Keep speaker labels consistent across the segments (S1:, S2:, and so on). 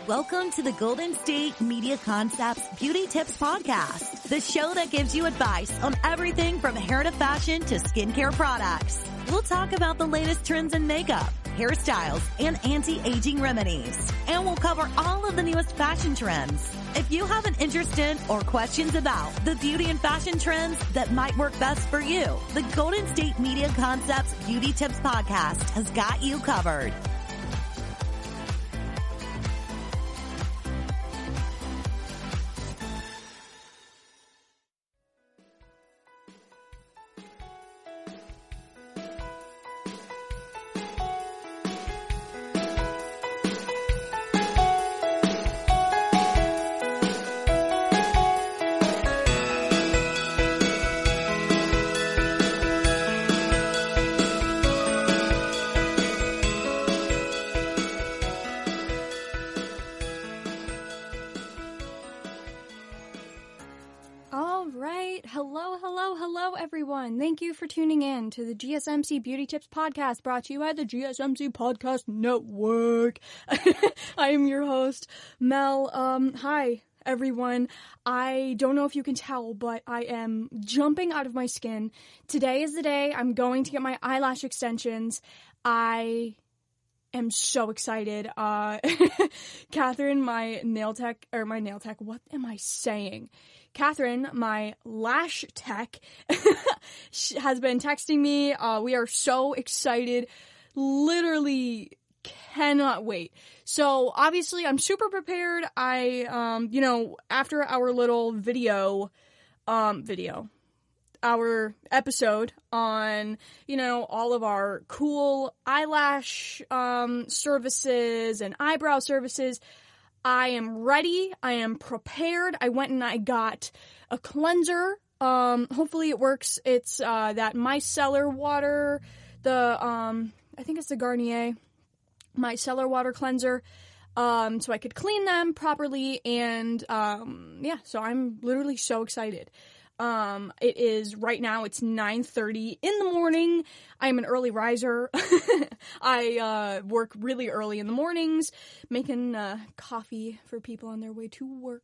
S1: Welcome to the Golden State Media Concepts Beauty Tips Podcast, the show that gives you advice on everything from hair to fashion to skincare products. We'll talk about the latest trends in makeup, hairstyles, and anti-aging remedies. And we'll cover all of the newest fashion trends. If you have an interest in or questions about the beauty and fashion trends that might work best for you, the Golden State Media Concepts Beauty Tips Podcast has got you covered.
S2: Hello, everyone. Thank you for tuning in to the GSMC Beauty Tips Podcast, brought to you by the GSMC Podcast Network. I am your host, Mel. Hi, everyone. I don't know if you can tell, but I am jumping out of my skin. Today is the day I'm going to get my eyelash extensions. I am so excited. Catherine, what am I saying? Catherine, my lash tech, has been texting me. We are so excited. Literally cannot wait. So obviously I'm super prepared. After our little our episode on, all of our cool eyelash, services and eyebrow services, I am ready. I am prepared. I went and I got a cleanser. Hopefully it works. It's, that micellar water, I think it's the Garnier micellar water cleanser. So I could clean them properly and, so I'm literally so excited. It is right now, it's 9:30 in the morning. I am an early riser. I work really early in the mornings, making coffee for people on their way to work.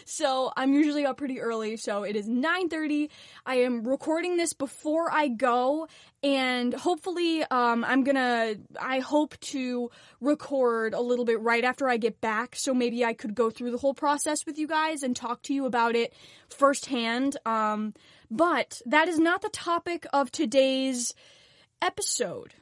S2: So I'm usually up pretty early. So it is 9:30. I am recording this before I go, and hopefully I hope to record a little bit right after I get back, so maybe I could go through the whole process with you guys and talk to you about it firsthand. But that is not the topic of today's episode.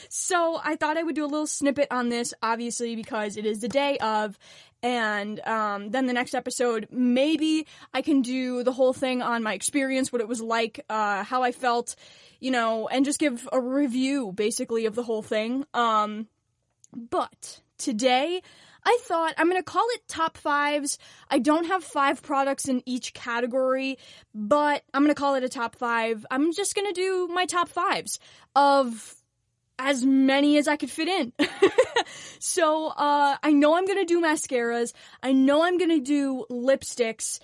S2: So I thought I would do a little snippet on this, obviously, because it is the day of, and then the next episode, maybe I can do the whole thing on my experience, what it was like, how I felt, and just give a review, basically, of the whole thing. But today, I thought I'm going to call it top fives. I don't have 5 products in each category, but I'm going to call it a top 5. I'm just going to do my top 5s of as many as I could fit in. So, I know I'm going to do mascaras. I know I'm going to do lipsticks,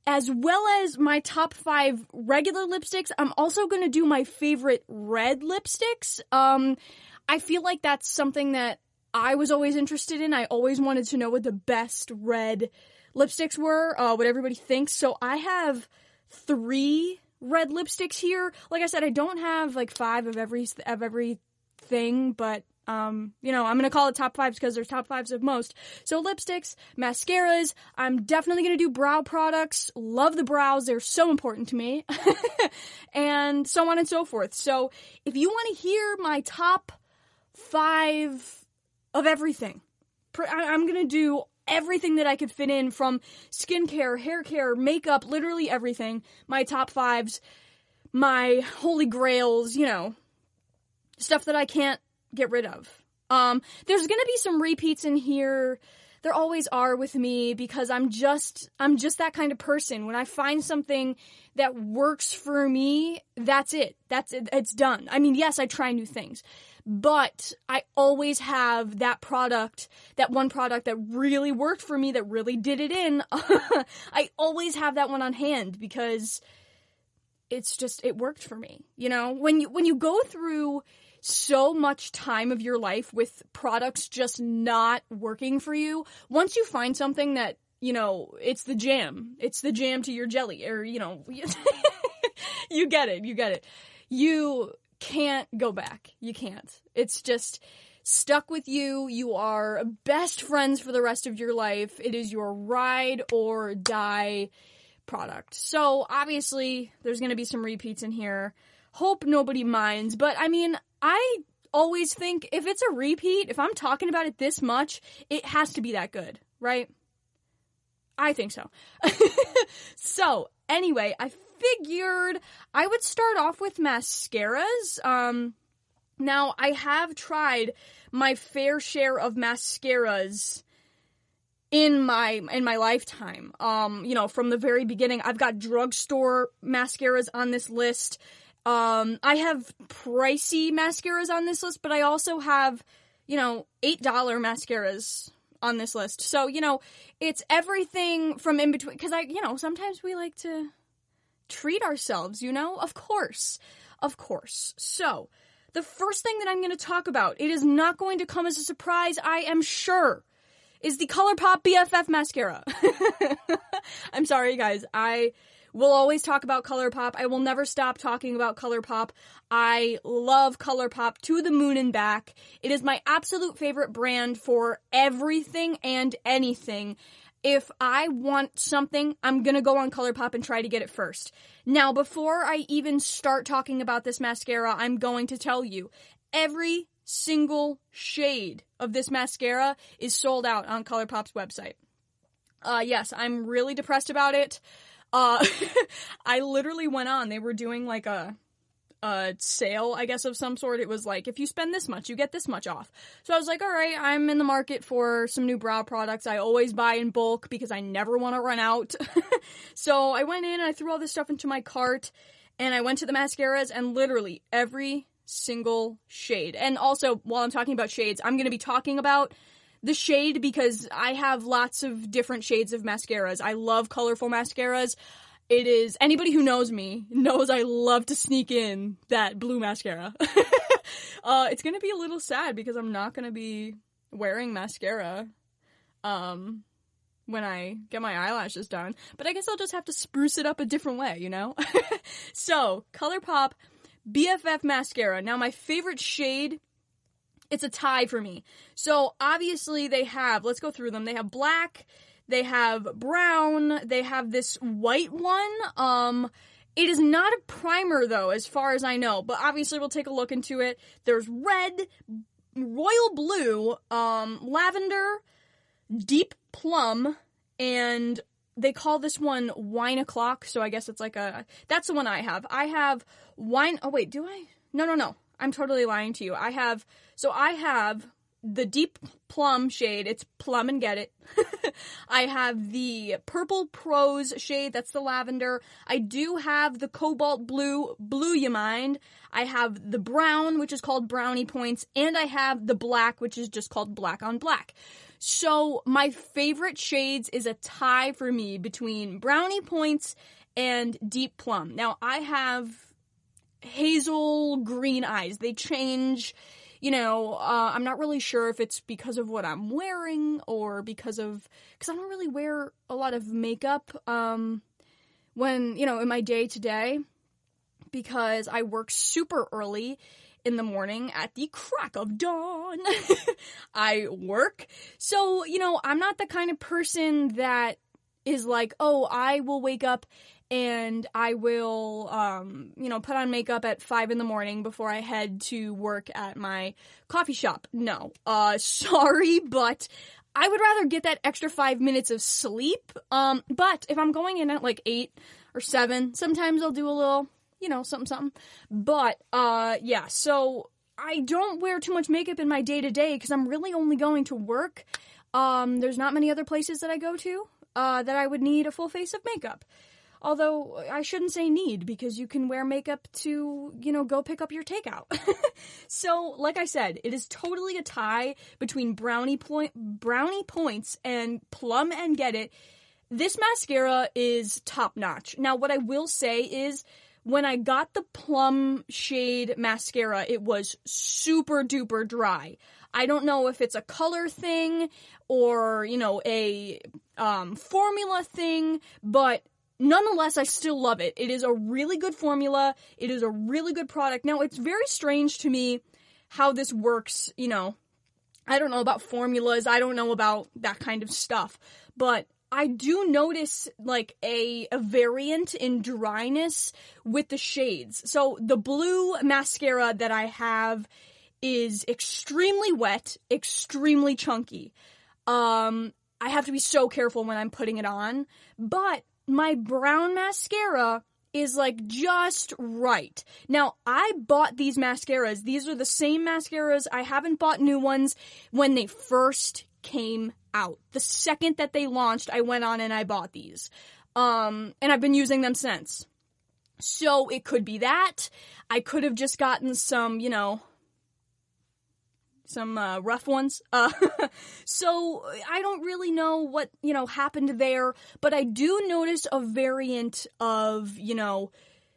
S2: as well as my top 5 regular lipsticks. I'm also going to do my favorite red lipsticks. I feel like that's something that I was always interested in. I always wanted to know what the best red lipsticks were, what everybody thinks. So I have 3 red lipsticks here. Like I said, I don't have like 5 of everything, but I'm going to call it top 5s because there's top 5s of most. So lipsticks, mascaras, I'm definitely going to do brow products. Love the brows. They're so important to me. And so on and so forth. So if you want to hear my top 5 of everything, I'm going to do everything that I could fit in, from skincare, hair care, makeup, literally everything. My top 5s, my holy grails, stuff that I can't get rid of. There's going to be some repeats in here. There always are with me, because I'm just that kind of person. When I find something that works for me, that's it. That's it. It's done. I mean, yes, I try new things, but I always have that product, that one product that really worked for me, that really did it in. I always have that one on hand, because it worked for me. When you go through so much time of your life with products just not working for you, once you find something that, you know, it's the jam to your jelly, or, you know, you get it. You can't go back. You can't. It's just stuck with you. You are best friends for the rest of your life. It is your ride or die product. So obviously there's going to be some repeats in here. Hope nobody minds, but I mean, I always think if it's a repeat, if I'm talking about it this much, it has to be that good, right? I think so. So anyway, I figured I would start off with mascaras. Now, I have tried my fair share of mascaras in my lifetime. You know, from the very beginning, I've got drugstore mascaras on this list. I have pricey mascaras on this list, but I also have, you know, $8 mascaras on this list. So, you know, it's everything from in between, because sometimes we like to treat ourselves, you know, of course. So, the first thing that I'm going to talk about, it is not going to come as a surprise, I am sure, is the ColourPop BFF mascara. I'm sorry, guys. I will always talk about ColourPop. I will never stop talking about ColourPop. I love ColourPop to the moon and back. It is my absolute favorite brand for everything and anything. If I want something, I'm going to go on ColourPop and try to get it first. Now, before I even start talking about this mascara, I'm going to tell you, every single shade of this mascara is sold out on ColourPop's website. Yes, I'm really depressed about it. I literally went on, they were doing like a sale, I guess, of some sort. It was like, if you spend this much, you get this much off. So I was like, all right, I'm in the market for some new brow products. I always buy in bulk because I never want to run out. So I went in and I threw all this stuff into my cart, and I went to the mascaras, and literally every single shade. And also, while I'm talking about shades, I'm going to be talking about the shade because I have lots of different shades of mascaras. I love colorful mascaras. It is, anybody who knows me knows I love to sneak in that blue mascara. It's going to be a little sad because I'm not going to be wearing mascara when I get my eyelashes done. But I guess I'll just have to spruce it up a different way, you know? So, ColourPop BFF mascara. Now, my favorite shade, it's a tie for me. So, obviously, they have, let's go through them. They have black, they have brown, they have this white one. It is not a primer, though, as far as I know, but obviously we'll take a look into it. There's red, royal blue, lavender, deep plum, and they call this one wine o'clock, so I guess it's like that's the one I have. I have wine, oh wait, do I? No. I'm totally lying to you. I have the deep plum shade. It's plum and get it. I have the purple prose shade. That's the lavender. I do have the cobalt blue you mind. I have the brown, which is called brownie points. And I have the black, which is just called black on black. So my favorite shades is a tie for me between brownie points and deep plum. Now I have hazel green eyes. They change. You know, I'm not really sure if it's because of what I'm wearing or because I don't really wear a lot of makeup when, you know, in my day-to-day, because I work super early in the morning at the crack of dawn. I work. So, you know, I'm not the kind of person that is like, oh, I will wake up and I will, put on makeup at 5 a.m. before I head to work at my coffee shop. No, sorry, but I would rather get that extra 5 minutes of sleep. But if I'm going in at like 8 or 7, sometimes I'll do a little, something. But, yeah, so I don't wear too much makeup in my day-to-day because I'm really only going to work. There's not many other places that I go to, that I would need a full face of makeup. Although, I shouldn't say need, because you can wear makeup to, go pick up your takeout. So, like I said, it is totally a tie between brownie points and plum and get it. This mascara is top notch. Now, what I will say is, when I got the plum shade mascara, it was super duper dry. I don't know if it's a color thing or, a formula thing, but nonetheless, I still love it. It is a really good formula. It is a really good product. Now, it's very strange to me how this works, I don't know about formulas. I don't know about that kind of stuff, but I do notice like a variant in dryness with the shades. So the blue mascara that I have is extremely wet, extremely chunky. I have to be so careful when I'm putting it on, but my brown mascara is like just right. Now, I bought these mascaras. These are the same mascaras. I haven't bought new ones when they first came out. The second that they launched, I went on and I bought these. And I've been using them since. So it could be that. I could have just gotten some, some rough ones. So I don't really know what, happened there, but I do notice a variant of,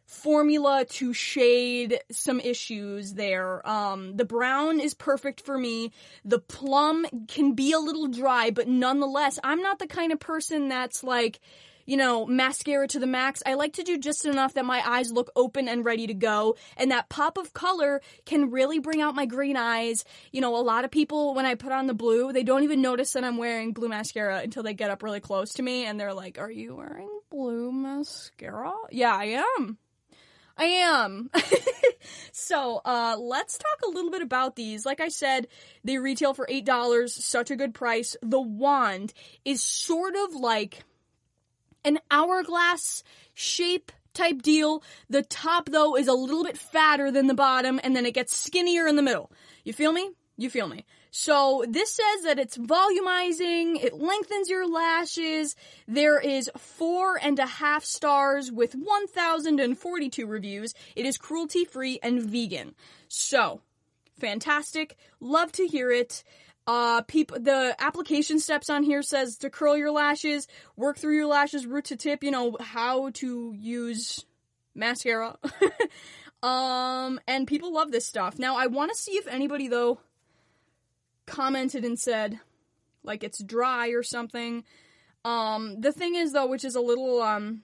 S2: formula to shade some issues there. The brown is perfect for me. The plum can be a little dry, but nonetheless, I'm not the kind of person that's like, mascara to the max. I like to do just enough that my eyes look open and ready to go. And that pop of color can really bring out my green eyes. A lot of people, when I put on the blue, they don't even notice that I'm wearing blue mascara until they get up really close to me and they're like, "Are you wearing blue mascara?" Yeah, I am. So, let's talk a little bit about these. Like I said, they retail for $8, such a good price. The wand is sort of like an hourglass shape type deal. The top, though, is a little bit fatter than the bottom, and then it gets skinnier in the middle. You feel me? You feel me. So this says that it's volumizing, it lengthens your lashes. There is 4.5 stars with 1,042 reviews. It is cruelty-free and vegan. So, fantastic. Love to hear it. The application steps on here says to curl your lashes, work through your lashes root to tip, how to use mascara. And people love this stuff. Now, I want to see if anybody, though, commented and said, like, it's dry or something. The thing is, though, which is a little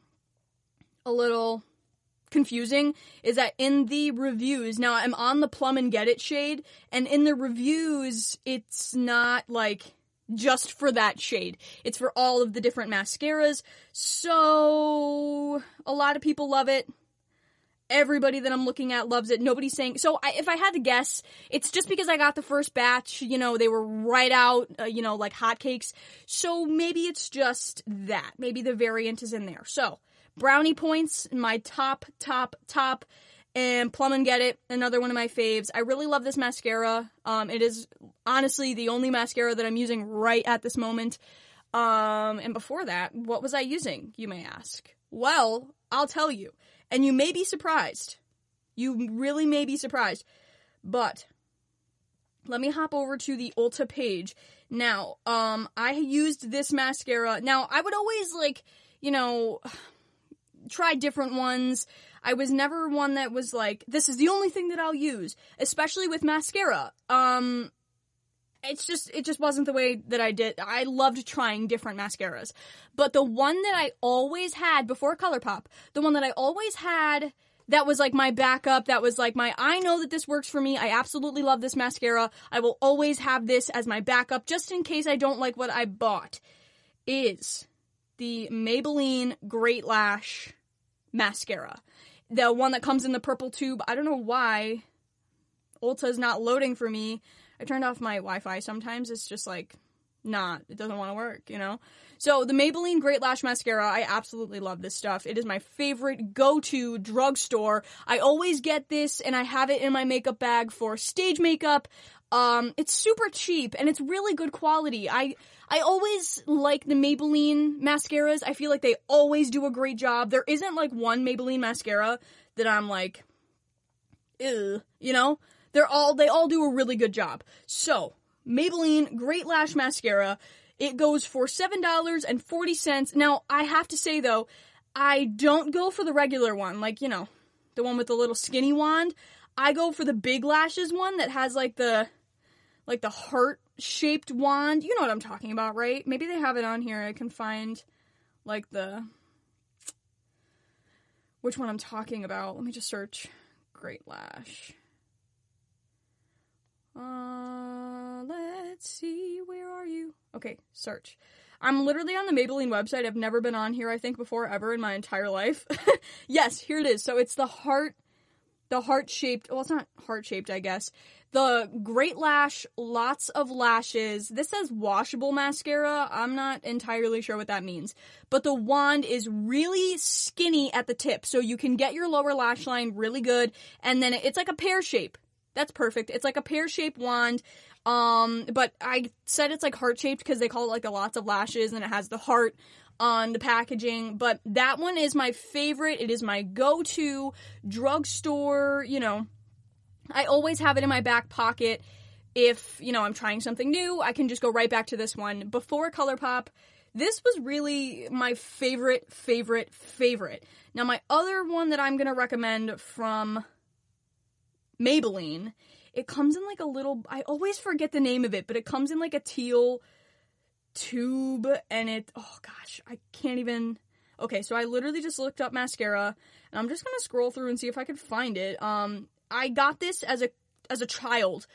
S2: confusing, is that in the reviews, now I'm on the Plum and Get It shade, and in the reviews, it's not, like, just for that shade. It's for all of the different mascaras, so a lot of people love it. Everybody that I'm looking at loves it. Nobody's saying... So, if I had to guess, it's just because I got the first batch, they were right out, like hotcakes. So, maybe it's just that. Maybe the variant is in there. So, brownie points, my top, and Plum and Get It, another one of my faves. I really love this mascara. It is, honestly, the only mascara that I'm using right at this moment. And before that, what was I using, you may ask? Well, I'll tell you. And you may be surprised. You really may be surprised. But let me hop over to the Ulta page. Now, I used this mascara. Now, I would always, try different ones. I was never one that was like, this is the only thing that I'll use. Especially with mascara. It just wasn't the way that I did. I loved trying different mascaras. But the one that I always had before ColourPop, the one that I always had that was like my backup, that was like I know that this works for me. I absolutely love this mascara. I will always have this as my backup just in case I don't like what I bought, is the Maybelline Great Lash mascara. The one that comes in the purple tube. I don't know why Ulta's not loading for me. I turned off my Wi-Fi sometimes. It's just like, it doesn't want to work, So the Maybelline Great Lash Mascara, I absolutely love this stuff. It is my favorite go-to drugstore. I always get this and I have it in my makeup bag for stage makeup. It's super cheap and it's really good quality. I always like the Maybelline mascaras. I feel like they always do a great job. There isn't like one Maybelline mascara that I'm like, ew, They all do a really good job. So, Maybelline Great Lash Mascara, it goes for $7.40. Now, I have to say, though, I don't go for the regular one. Like, the one with the little skinny wand. I go for the big lashes one that has like the heart-shaped wand. You know what I'm talking about, right? Maybe they have it on here. I can find like which one I'm talking about. Let me just search Great Lash. Let's see, where are you? Okay, search. I'm literally on the Maybelline website. I've never been on here, I think, before ever in my entire life. Yes, here it is. So it's the heart-shaped, well, it's not heart-shaped, I guess. The Great Lash, lots of lashes. This says washable mascara. I'm not entirely sure what that means. But the wand is really skinny at the tip, so you can get your lower lash line really good, and then it's like a pear shape. That's perfect. It's like a pear-shaped wand, but I said it's like heart-shaped because they call it like the lots of lashes, and it has the heart on the packaging, but that one is my favorite. It is my go-to drugstore, I always have it in my back pocket. If, I'm trying something new, I can just go right back to this one. Before ColourPop, this was really my favorite. Now, my other one that I'm going to recommend from Maybelline, it comes in like a little, I always forget the name of it, but it comes in like a teal tube, and I can't even, okay, so I literally just looked up mascara, and I'm just going to scroll through and see if I could find it. I got this as a child.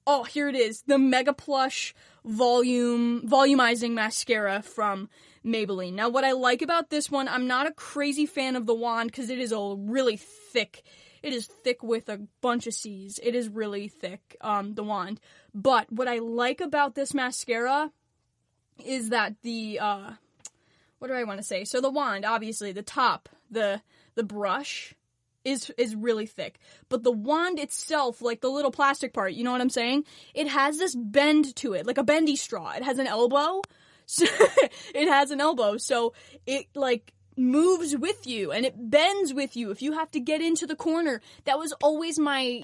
S2: Oh, here it is, the Mega Plush volumizing mascara from Maybelline. Now, what I like about this one, I'm not a crazy fan of the wand, because it is really thick. It is thick with a bunch of C's. It is really thick, the wand. But what I like about this mascara is that what do I want to say? So the wand, obviously, the top, the brush is really thick. But the wand itself, like the little plastic part, you know what I'm saying? It has this bend to it, like a bendy straw. It has an elbow. So it has an elbow. So it, like, moves with you, and it bends with you if you have to get into the corner. That was always my,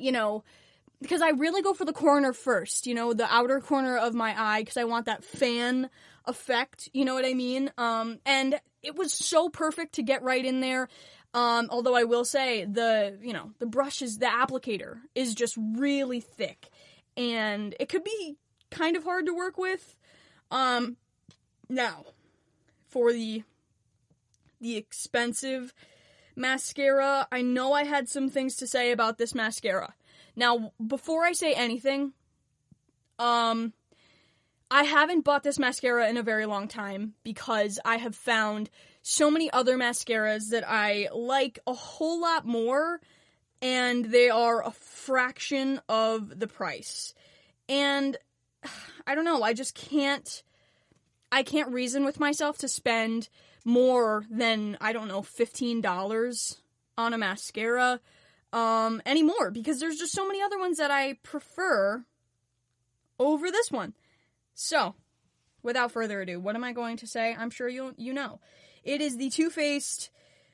S2: because I really go for the corner first, the outer corner of my eye, because I want that fan effect, you know what I mean? And it was so perfect to get right in there. Although I will say the brush the applicator is just really thick, and it could be kind of hard to work with. Now, for the expensive mascara, I know I had some things to say about this mascara. Now, before I say anything, I haven't bought this mascara in a very long time because I have found so many other mascaras that I like a whole lot more, and they are a fraction of the price. And I don't know, I can't reason with myself to spend more than, I don't know, $15 on a mascara anymore, because there's just so many other ones that I prefer over this one. So, without further ado, what am I going to say? I'm sure you know. It is the Too Faced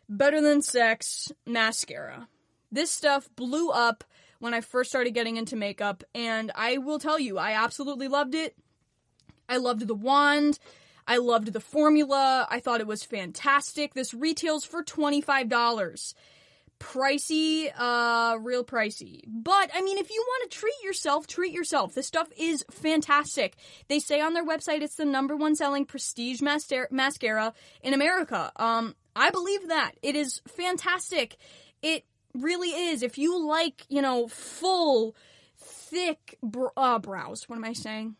S2: Better Than Sex mascara. This stuff blew up when I first started getting into makeup, and I will tell you, I absolutely loved it. I loved the wand. I loved the formula. I thought it was fantastic. This retails for $25. Pricey, real pricey. But, I mean, if you want to treat yourself. This stuff is fantastic. They say on their website it's the #1 selling prestige mascara in America. I believe that. It is fantastic. It really is. If you like, full, thick brows, what am I saying?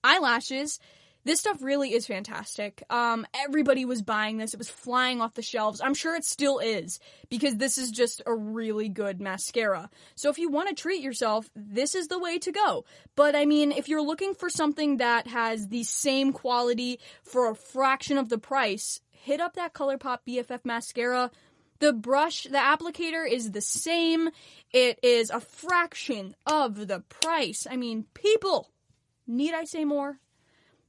S2: Eyelashes. This stuff really is fantastic. Everybody was buying this. It was flying off the shelves. I'm sure it still is, because this is just a really good mascara. So if you want to treat yourself, this is the way to go. But I mean, if you're looking for something that has the same quality for a fraction of the price, hit up that ColourPop BFF mascara. The brush, the applicator is the same. It is a fraction of the price. I mean, people, need I say more?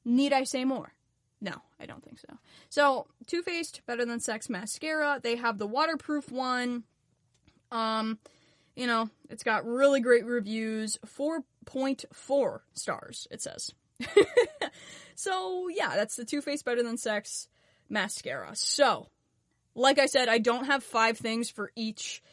S2: Need I say more? No, I don't think so. So, Too Faced Better Than Sex mascara. They have the waterproof one. It's got really great reviews. 4.4 stars, it says. So, yeah, that's the Too Faced Better Than Sex mascara. So, like I said, I don't have 5 things for each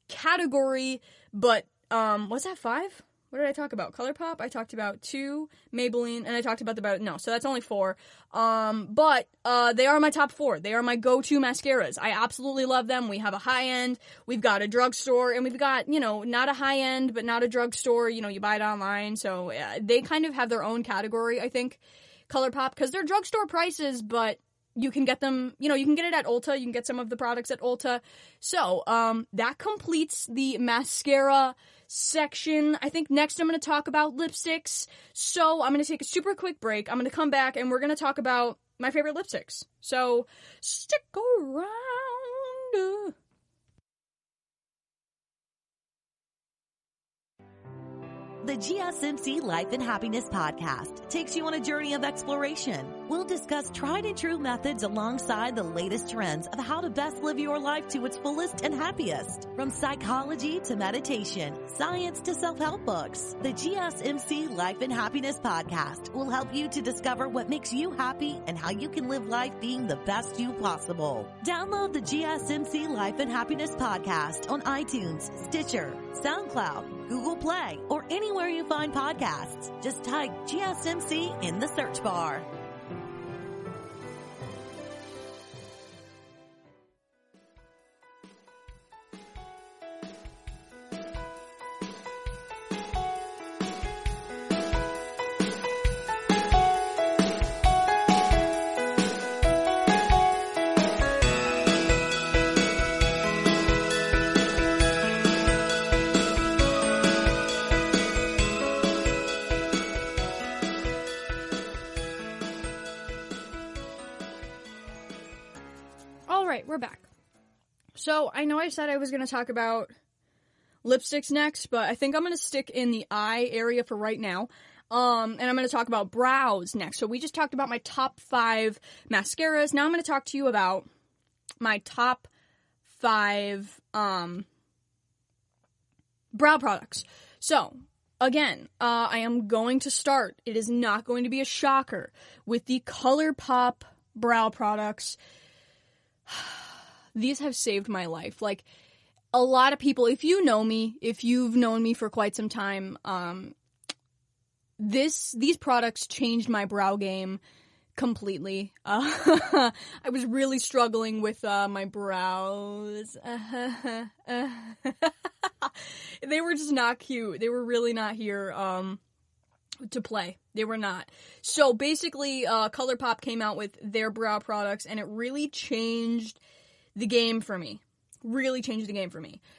S2: category, but, was that 5? What did I talk about? ColourPop, I talked about 2, Maybelline, and I talked about so that's only 4. But they are my top 4. They are my go-to mascaras. I absolutely love them. We have a high-end, we've got a drugstore, and we've got, not a high-end, but not a drugstore, you buy it online, so they kind of have their own category, I think, ColourPop, because they're drugstore prices, but you can get them, you can get it at Ulta, you can get some of the products at Ulta. So, that completes the mascara section. I think next I'm going to talk about lipsticks. So, I'm going to take a super quick break. I'm going to come back and we're going to talk about my favorite lipsticks. So, stick around.
S1: The GSMC Life and Happiness podcast takes you on a journey of exploration. We'll discuss tried and true methods alongside the latest trends of how to best live your life to its fullest and happiest. From psychology to meditation, science to self-help books, the GSMC Life and Happiness podcast will help you to discover what makes you happy and how you can live life being the best you possible. Download the GSMC Life and Happiness podcast on iTunes, Stitcher, SoundCloud, Google Play, or anywhere you find podcasts. Just type GSMC in the search bar.
S2: We're back. So, I know I said I was going to talk about lipsticks next, but I think I'm going to stick in the eye area for right now. And I'm going to talk about brows next. So, we just talked about my top 5 mascaras. Now I'm going to talk to you about my top 5 brow products. So, again, I am going to start. It is not going to be a shocker with the ColourPop brow products. These have saved my life. Like, a lot of people, if you've known me for quite some time, these products changed my brow game completely. I was really struggling with my brows. They were just not cute. They were really not here to play. They were not. So basically, ColourPop came out with their brow products, and it really changed the game for me.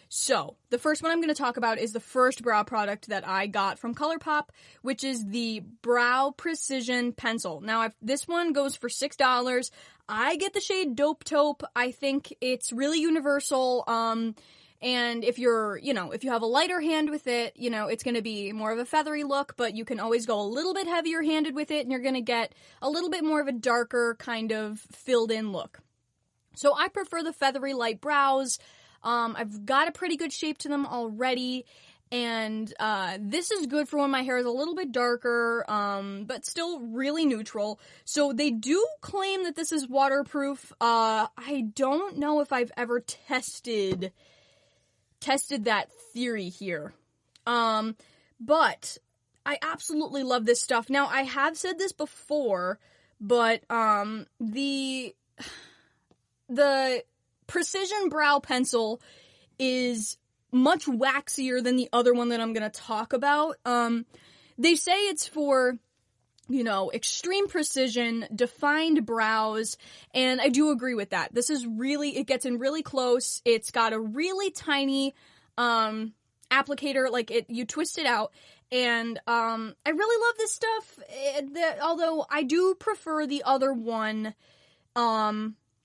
S2: So, the first one I'm going to talk about is the first brow product that I got from ColourPop, which is the Brow Precision Pencil. Now, this one goes for $6. I get the shade Dope Taupe. I think it's really universal. And if if you have a lighter hand with it, it's going to be more of a feathery look, but you can always go a little bit heavier handed with it, and you're going to get a little bit more of a darker kind of filled in look. So I prefer the feathery light brows. I've got a pretty good shape to them already, and this is good for when my hair is a little bit darker, but still really neutral. So they do claim that this is waterproof. I don't know if I've ever tested that theory here. But I absolutely love this stuff. Now, I have said this before, but the Precision Brow Pencil is much waxier than the other one that I'm going to talk about. They say it's for, extreme precision, defined brows, and I do agree with that. It gets in really close. It's got a really tiny applicator, you twist it out, and I really love this stuff, although I do prefer the other one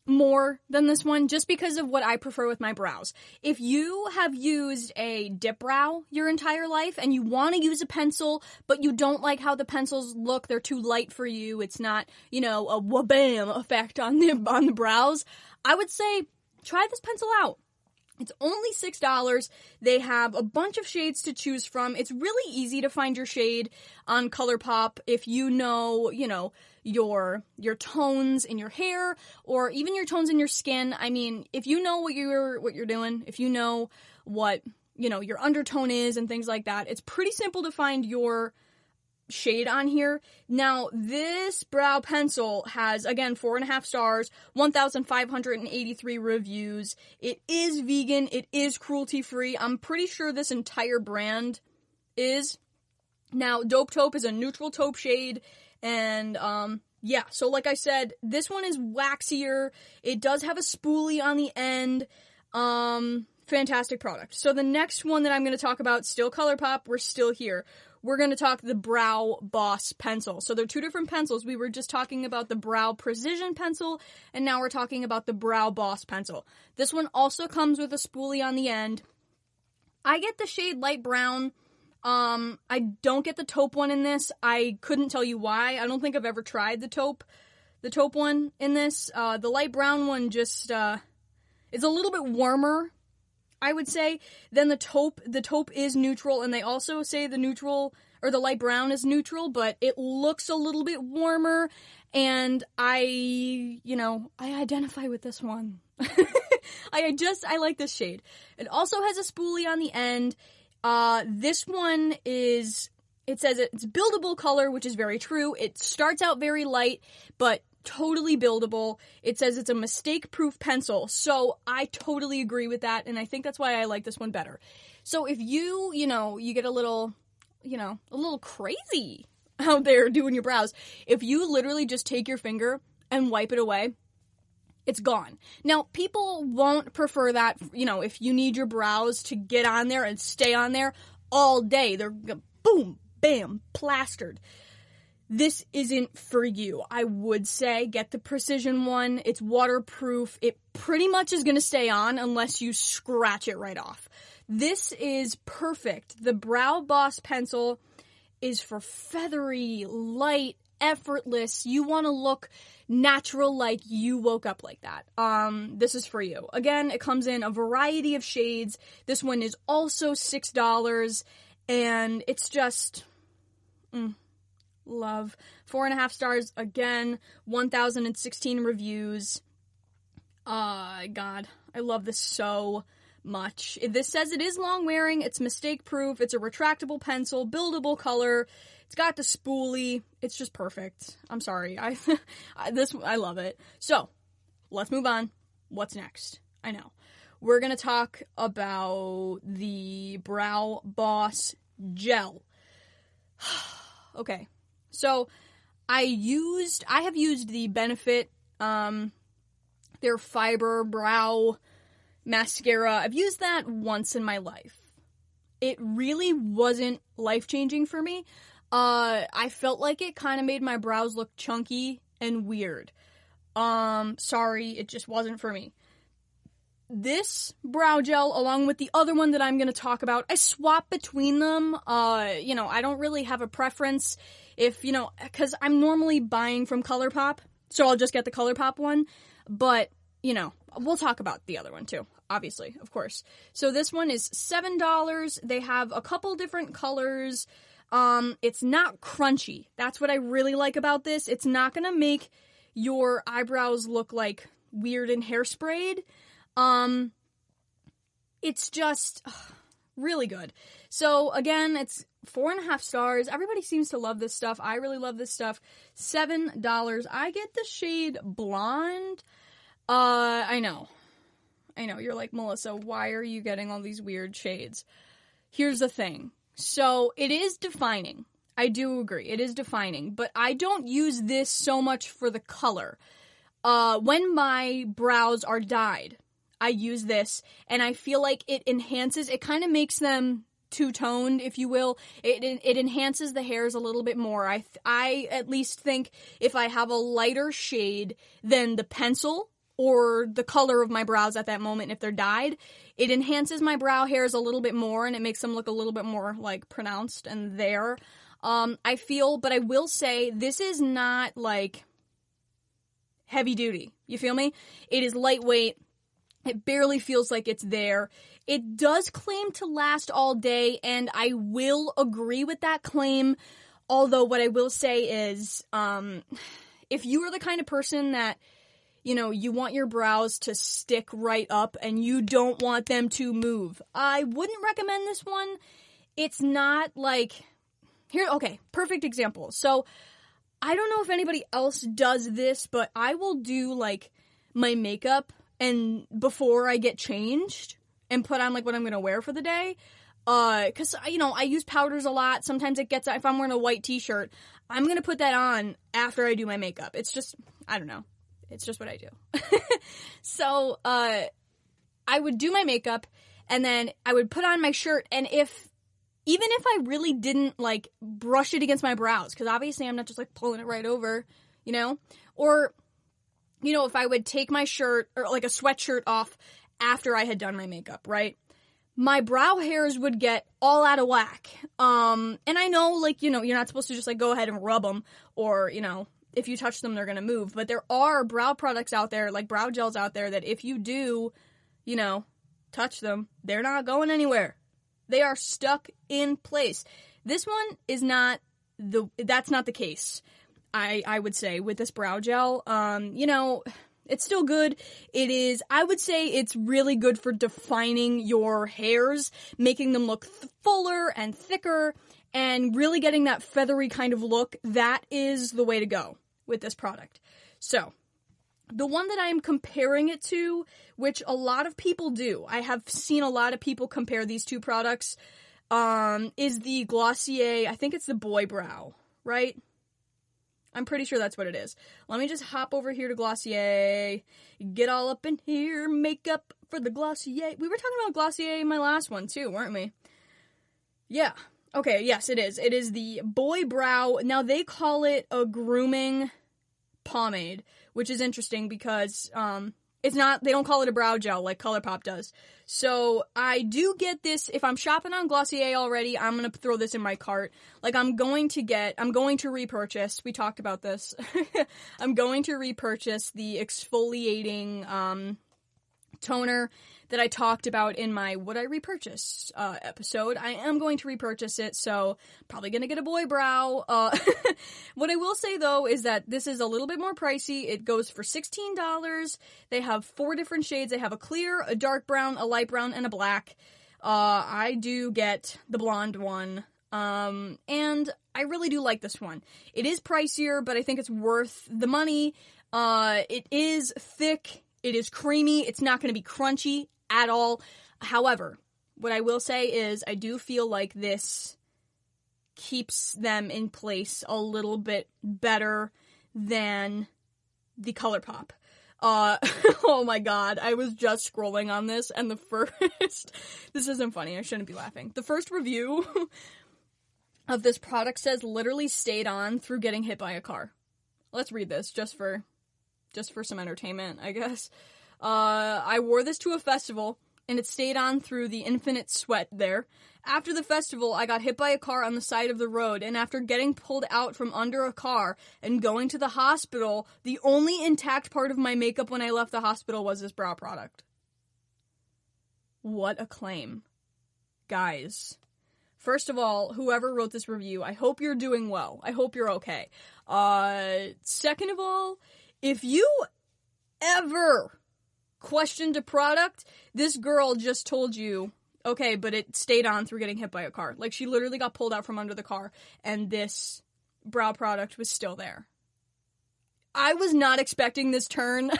S2: more than this one, just because of what I prefer with my brows. If you have used a dip brow your entire life and you want to use a pencil, but you don't like how the pencils look, they're too light for you, it's not, a wha-bam effect on the brows, I would say try this pencil out. It's only $6. They have a bunch of shades to choose from. It's really easy to find your shade on ColourPop if you know, your tones in your hair or even your tones in your skin. I mean, if you know what you're doing, if you know what, your undertone is and things like that. It's pretty simple to find your shade on here. Now, this brow pencil has, again, 4.5 stars, 1,583 reviews. It is vegan. It is cruelty-free. I'm pretty sure this entire brand is. Now, Dope Taupe is a neutral taupe shade, and, yeah, so like I said, this one is waxier. It does have a spoolie on the end. Fantastic product. So the next one that I'm going to talk about, still ColourPop, we're still here. We're going to talk the Brow Boss pencil. So they're two different pencils. We were just talking about the Brow Precision pencil, and now we're talking about the Brow Boss pencil. This one also comes with a spoolie on the end. I get the shade light brown. I don't get the taupe one in this. I couldn't tell you why. I don't think I've ever tried the taupe one in this. The light brown one just, is a little bit warmer, I would say, than the taupe. The taupe is neutral, and they also say the neutral, or the light brown is neutral, but it looks a little bit warmer, and I identify with this one. I like this shade. It also has a spoolie on the end. This one it says it's buildable color, which is very true. It starts out very light, but totally buildable. It says it's a mistake-proof pencil, so I totally agree with that, and I think that's why I like this one better. So if you get a little crazy out there doing your brows, if you literally just take your finger and wipe it away, it's gone. Now, people won't prefer that, if you need your brows to get on there and stay on there all day. They're boom, bam, plastered. This isn't for you. I would say get the Precision one. It's waterproof. It pretty much is going to stay on unless you scratch it right off. This is perfect. The Brow Boss pencil is for feathery, light, effortless. You want to look natural, like you woke up like that. This is for you. Again, it comes in a variety of shades. This one is also $6, and it's just love. 4.5 stars again. 1,016 reviews. God, I love this so much. This says it is long wearing. It's mistake proof. It's a retractable pencil, buildable color. It's got the spoolie. It's just perfect. I'm sorry. I love it. So, let's move on. What's next? I know. We're going to talk about the Brow Boss Gel. Okay. So, I have used the Benefit, their Fiber Brow Mascara. I've used that once in my life. It really wasn't life-changing for me. I felt like it kind of made my brows look chunky and weird. Sorry, it just wasn't for me. This brow gel, along with the other one that I'm going to talk about, I swap between them. I don't really have a preference because I'm normally buying from ColourPop, so I'll just get the ColourPop one. But, we'll talk about the other one too, obviously, of course. So this one is $7. They have a couple different colors. It's not crunchy. That's what I really like about this. It's not gonna make your eyebrows look like weird and hairsprayed. It's just really good. So again, it's 4.5 stars. Everybody seems to love this stuff. I really love this stuff. $7. I get the shade Blonde. I know. You're like, Melissa, why are you getting all these weird shades? Here's the thing. So, it is defining. I do agree. It is defining. But I don't use this so much for the color. When my brows are dyed, I use this. And I feel like it enhances, it kind of makes them two-toned, if you will. It enhances the hairs a little bit more. I at least think if I have a lighter shade than the pencil or the color of my brows at that moment, if they're dyed, it enhances my brow hairs a little bit more, and it makes them look a little bit more, like, pronounced and there. I feel, but I will say, this is not, like, heavy duty. You feel me? It is lightweight. It barely feels like it's there. It does claim to last all day, and I will agree with that claim. Although what I will say is, if you are the kind of person that you want your brows to stick right up and you don't want them to move. I wouldn't recommend this one. It's not like, okay, perfect example. So, I don't know if anybody else does this, but I will do, like, my makeup and before I get changed and put on, like, what I'm going to wear for the day. Because, I use powders a lot. Sometimes it gets, if I'm wearing a white t-shirt, I'm going to put that on after I do my makeup. It's just, I don't know. It's just what I do. So, I would do my makeup and then I would put on my shirt, and even if I really didn't, like, brush it against my brows, because obviously I'm not just, like, pulling it right over, or, if I would take my shirt, or, like, a sweatshirt off after I had done my makeup, right? My brow hairs would get all out of whack. And I know, like, you're not supposed to just, like, go ahead and rub them, or, if you touch them, they're gonna move. But there are brow products out there, like brow gels out there, that if you do, touch them, they're not going anywhere. They are stuck in place. This one is that's not the case, I would say, with this brow gel. It's still good. I would say it's really good for defining your hairs, making them look fuller and thicker, and really getting that feathery kind of look. That is the way to go with this product. So, the one that I'm comparing it to, which a lot of people do, I have seen a lot of people compare these two products, is the Glossier, I think it's the Boy Brow, right? I'm pretty sure that's what it is. Let me just hop over here to Glossier, get all up in here, makeup for the Glossier. We were talking about Glossier in my last one too, weren't we? Yeah. Okay, yes, it is. It is the Boy Brow. Now, they call it a grooming pomade, which is interesting because they don't call it a brow gel like ColourPop does. So I do get this. If I'm shopping on Glossier already, I'm going to throw this in my cart. Like, I'm going to repurchase. We talked about this. I'm going to repurchase the exfoliating toner that I talked about in my Would I Repurchase episode. I am going to repurchase it, so probably going to get a Boy Brow. What I will say, though, is that this is a little bit more pricey. It goes for $16. They have 4 different shades. They have a clear, a dark brown, a light brown, and a black. I do get the blonde one, and I really do like this one. It is pricier, but I think it's worth the money. It is thick. It is creamy. It's not going to be crunchy at all. However, what I will say is I do feel like this keeps them in place a little bit better than the ColourPop. Oh my god, I was just scrolling on this, and the first... This isn't funny, I shouldn't be laughing. The first review of this product says literally stayed on through getting hit by a car. Let's read this, just for some entertainment, I guess. I wore this to a festival, and it stayed on through the infinite sweat there. After the festival, I got hit by a car on the side of the road, and after getting pulled out from under a car and going to the hospital, the only intact part of my makeup when I left the hospital was this brow product. What a claim. Guys. First of all, whoever wrote this review, I hope you're doing well. I hope you're okay. Second of all, if you ever questioned a product, this girl just told you, okay, but it stayed on through getting hit by a car. Like, she literally got pulled out from under the car, and this brow product was still there. I was not expecting this turn.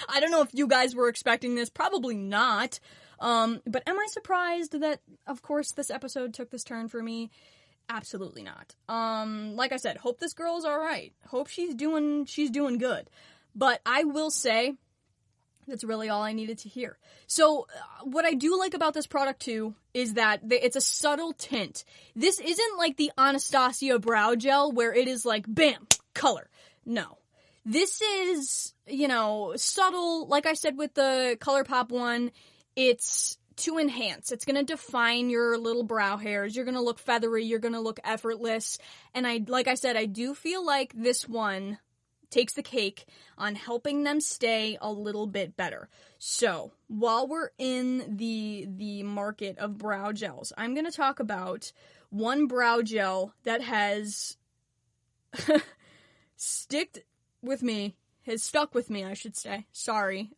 S2: I don't know if you guys were expecting this. Probably not. But am I surprised that, of course, this episode took this turn for me? Absolutely not. Like I said, hope this girl's alright. Hope she's doing good. But I will say, that's really all I needed to hear. So, what I do like about this product, too, is that it's a subtle tint. This isn't like the Anastasia brow gel, where it is like, bam, color. No. This is, subtle. Like I said with the ColourPop one, it's to enhance. It's going to define your little brow hairs. You're going to look feathery. You're going to look effortless. And like I said, I do feel like this one takes the cake on helping them stay a little bit better. So, while we're in the market of brow gels, I'm going to talk about one brow gel that has sticked with me has stuck with me, I should say. Sorry.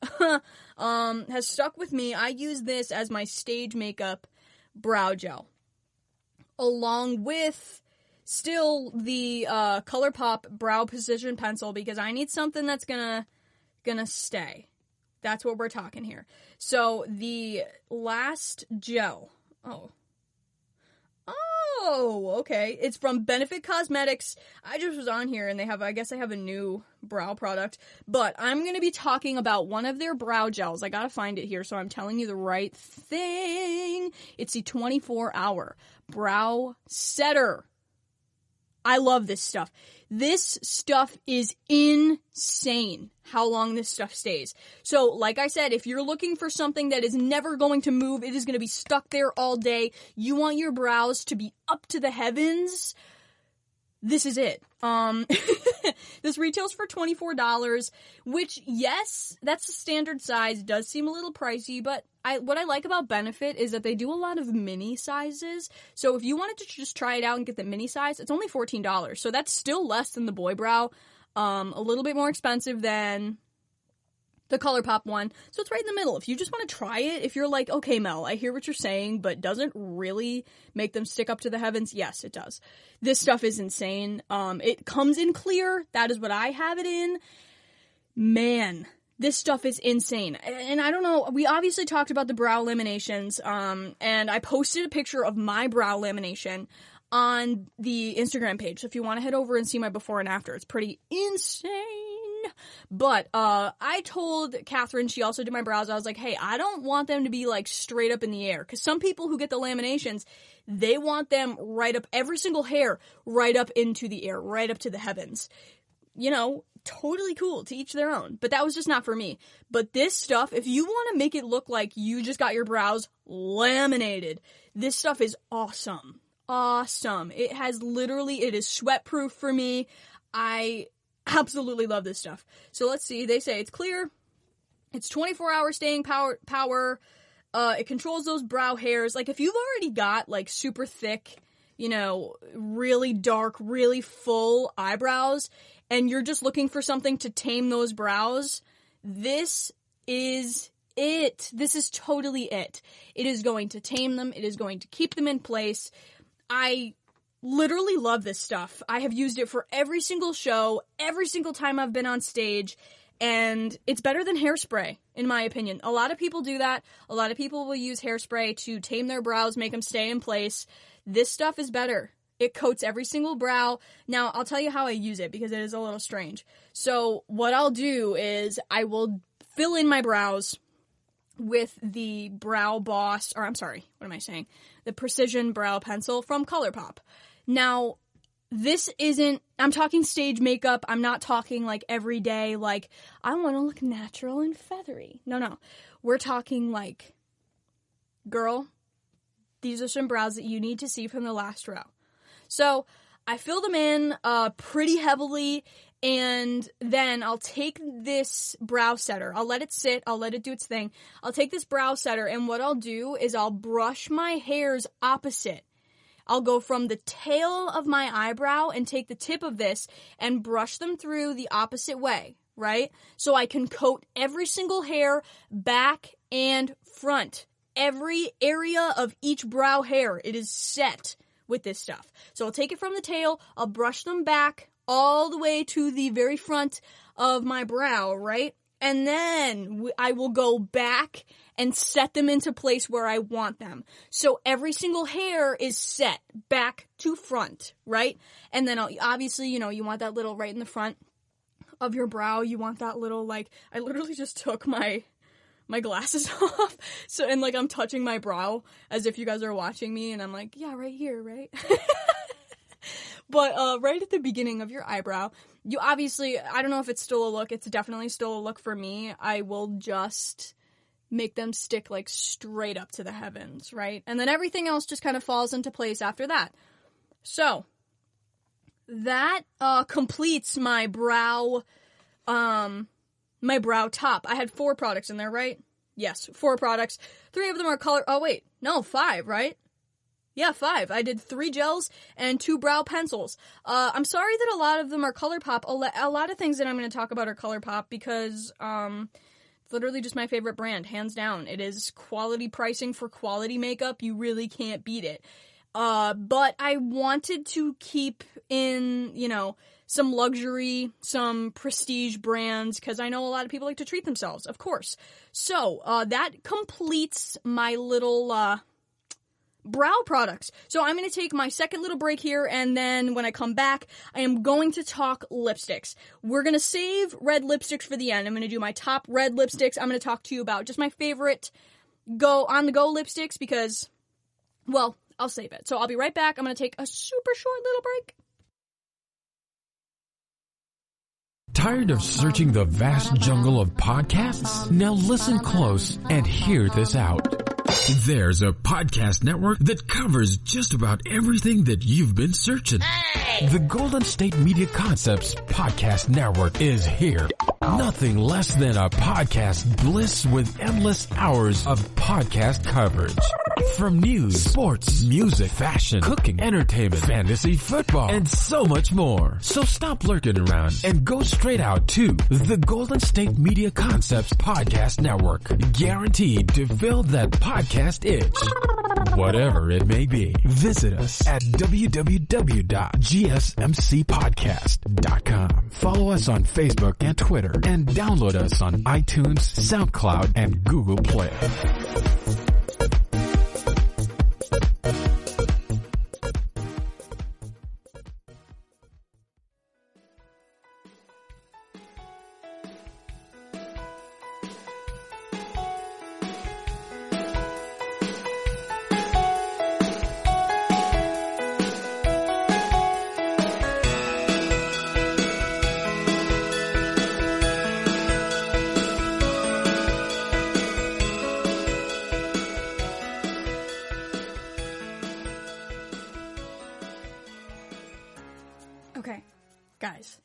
S2: Has stuck with me. I use this as my stage makeup brow gel. Along with still the ColourPop Brow Precision Pencil, because I need something that's gonna stay. That's what we're talking here. So the last gel. Oh, okay. It's from Benefit Cosmetics. I just was on here and I guess they have a new brow product. But I'm going to be talking about one of their brow gels. I got to find it here so I'm telling you the right thing. It's the 24-hour brow setter. I love this stuff. This stuff is insane how long this stuff stays. So, like I said, if you're looking for something that is never going to move, it is going to be stuck there all day, you want your brows to be up to the heavens, this is it. This retails for $24, which, yes, that's the standard size. It does seem a little pricey, but what I like about Benefit is that they do a lot of mini sizes. So if you wanted to just try it out and get the mini size, it's only $14. So that's still less than the Boy Brow. A little bit more expensive than the ColourPop one. So it's right in the middle. If you just want to try it, if you're like, okay, Mel, I hear what you're saying, but doesn't really make them stick up to the heavens. Yes, it does. This stuff is insane. It comes in clear. That is what I have it in. Man, this stuff is insane. And I don't know, we obviously talked about the brow laminations, and I posted a picture of my brow lamination on the Instagram page. So if you want to head over and see my before and after, it's pretty insane. But I told Catherine, she also did my brows, I was like, hey, I don't want them to be like straight up in the air. Because some people who get the laminations, they want them right up, every single hair, right up into the air, right up to the heavens. You know, totally cool, to each their own. But that was just not for me. But this stuff, if you want to make it look like you just got your brows laminated, this stuff is awesome. Awesome. It is sweat proof for me. I absolutely love this stuff. So let's see. They say it's clear. It's 24-hour staying power. It controls those brow hairs. Like if you've already got like super thick, you know, really dark, really full eyebrows, and you're just looking for something to tame those brows, this is it. This is totally it. It is going to tame them. It is going to keep them in place. I literally love this stuff. I have used it for every single show, every single time I've been on stage, and it's better than hairspray, in my opinion. A lot of people do that. A lot of people will use hairspray to tame their brows, make them stay in place. This stuff is better. It coats every single brow. Now, I'll tell you how I use it, because it is a little strange. So, what I'll do is I will fill in my brows with the the Precision Brow Pencil from ColourPop. Now, this isn't, I'm talking stage makeup. I'm not talking like every day, like, I want to look natural and feathery. No. We're talking like, girl, these are some brows that you need to see from the last row. So, I fill them in pretty heavily, and then I'll take this brow setter. I'll let it sit. I'll let it do its thing. I'll take this brow setter, and what I'll do is I'll brush my hairs opposite. I'll go from the tail of my eyebrow and take the tip of this and brush them through the opposite way, right? So I can coat every single hair, back and front. Every area of each brow hair, it is set with this stuff. So I'll take it from the tail, I'll brush them back all the way to the very front of my brow, right? And then I will go back and set them into place where I want them. So every single hair is set back to front, right? And then obviously, you know, you want that little right in the front of your brow. You want that little, like, I literally just took my glasses off. So, and like, I'm touching my brow as if you guys are watching me, and I'm like, yeah, right here, right? But right at the beginning of your eyebrow, you obviously, I don't know if it's still a look. It's definitely still a look for me. I will just make them stick like straight up to the heavens, right? And then everything else just kind of falls into place after that. So that completes my brow top. I had 4 products in there, right? Yes, 4 products. 3 of them are 5, right? Yeah, 5. I did 3 gels and 2 brow pencils. I'm sorry that a lot of them are ColourPop. A lot of things that I'm going to talk about are ColourPop because, it's literally just my favorite brand, hands down. It is quality pricing for quality makeup. You really can't beat it. But I wanted to keep in, some luxury, some prestige brands, because I know a lot of people like to treat themselves, of course. So, that completes my little, brow products. So I'm going to take my second little break here, and then when I come back, I am going to talk lipsticks. We're going to save red lipsticks for the end. I'm going to do my top red lipsticks. I'm going to talk to you about just my favorite on-the-go lipsticks because, well, I'll save it. So I'll be right back. I'm going to take a super short little break.
S3: Tired of searching the vast jungle of podcasts? Now listen close and hear this out. There's a podcast network that covers just about everything that you've been searching. Hey! The Golden State Media Concepts Podcast Network is here. Nothing less than a podcast bliss with endless hours of podcast coverage. From news, sports, music, fashion, cooking, entertainment, fantasy, football, and so much more. So stop lurking around and go straight out to the Golden State Media Concepts Podcast Network. Guaranteed to fill that podcast itch. Whatever it may be. Visit us at www.gsmcpodcast.com. Follow us on Facebook and Twitter, and download us on iTunes, SoundCloud, and Google Play.
S2: Okay, guys,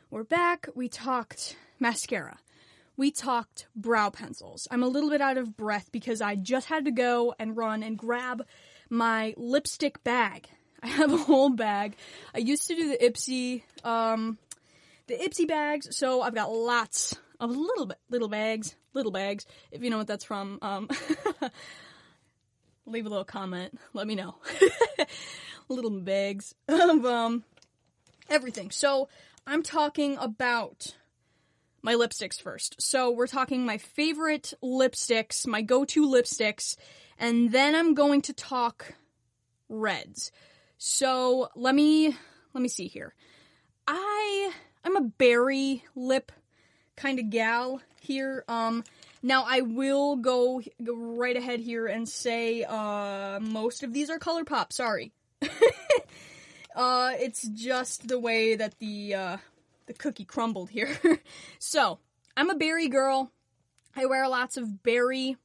S2: we're back. We talked mascara. We talked brow pencils. I'm a little bit out of breath because I just had to go and run and grab my lipstick bag. I have a whole bag. I used to do the Ipsy bags, so I've got lots of little bags, if you know what that's from. Leave a little comment. Let me know. Little bags of, everything. So I'm talking about my lipsticks first. So we're talking my favorite lipsticks, my go-to lipsticks, and then I'm going to talk reds. So let me see here. I'm a berry lip kind of gal here. Now I will go right ahead here and say most of these are ColourPop. Sorry. It's just the way that the cookie crumbled here. So, I'm a berry girl. I wear lots of berry,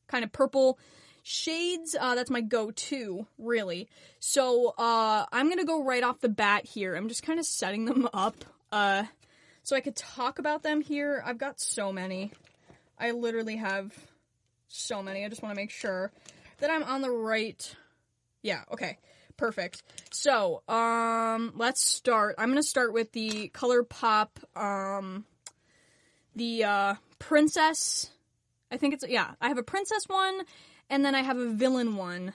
S2: kind of purple shades. That's my go-to, really. So, I'm gonna go right off the bat here. I'm just kind of setting them up, so I could talk about them here. I've got so many. I literally have so many. I just want to make sure that I'm on the right... Yeah, okay. Perfect. So, let's start. I'm going to start with the ColourPop, the princess, I think I have a princess one, and then I have a villain one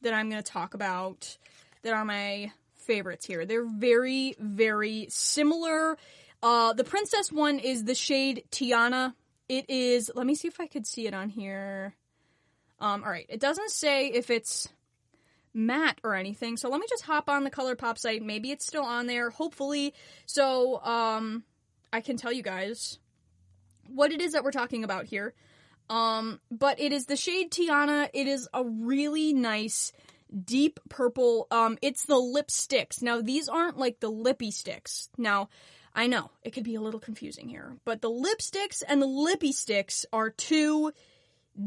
S2: that I'm going to talk about that are my favorites here. They're very, very similar. The princess one is the shade Tiana. It is, let me see if I could see it on here. Alright, it doesn't say if it's matte or anything, so let me just hop on the ColourPop site. Maybe it's still on there, hopefully, so I can tell you guys what it is that we're talking about here. But it is the shade Tiana. It is a really nice deep purple. It's the lipsticks. Now these aren't like the lippy sticks. Now I know it could be a little confusing here, but the lipsticks and the lippy sticks are two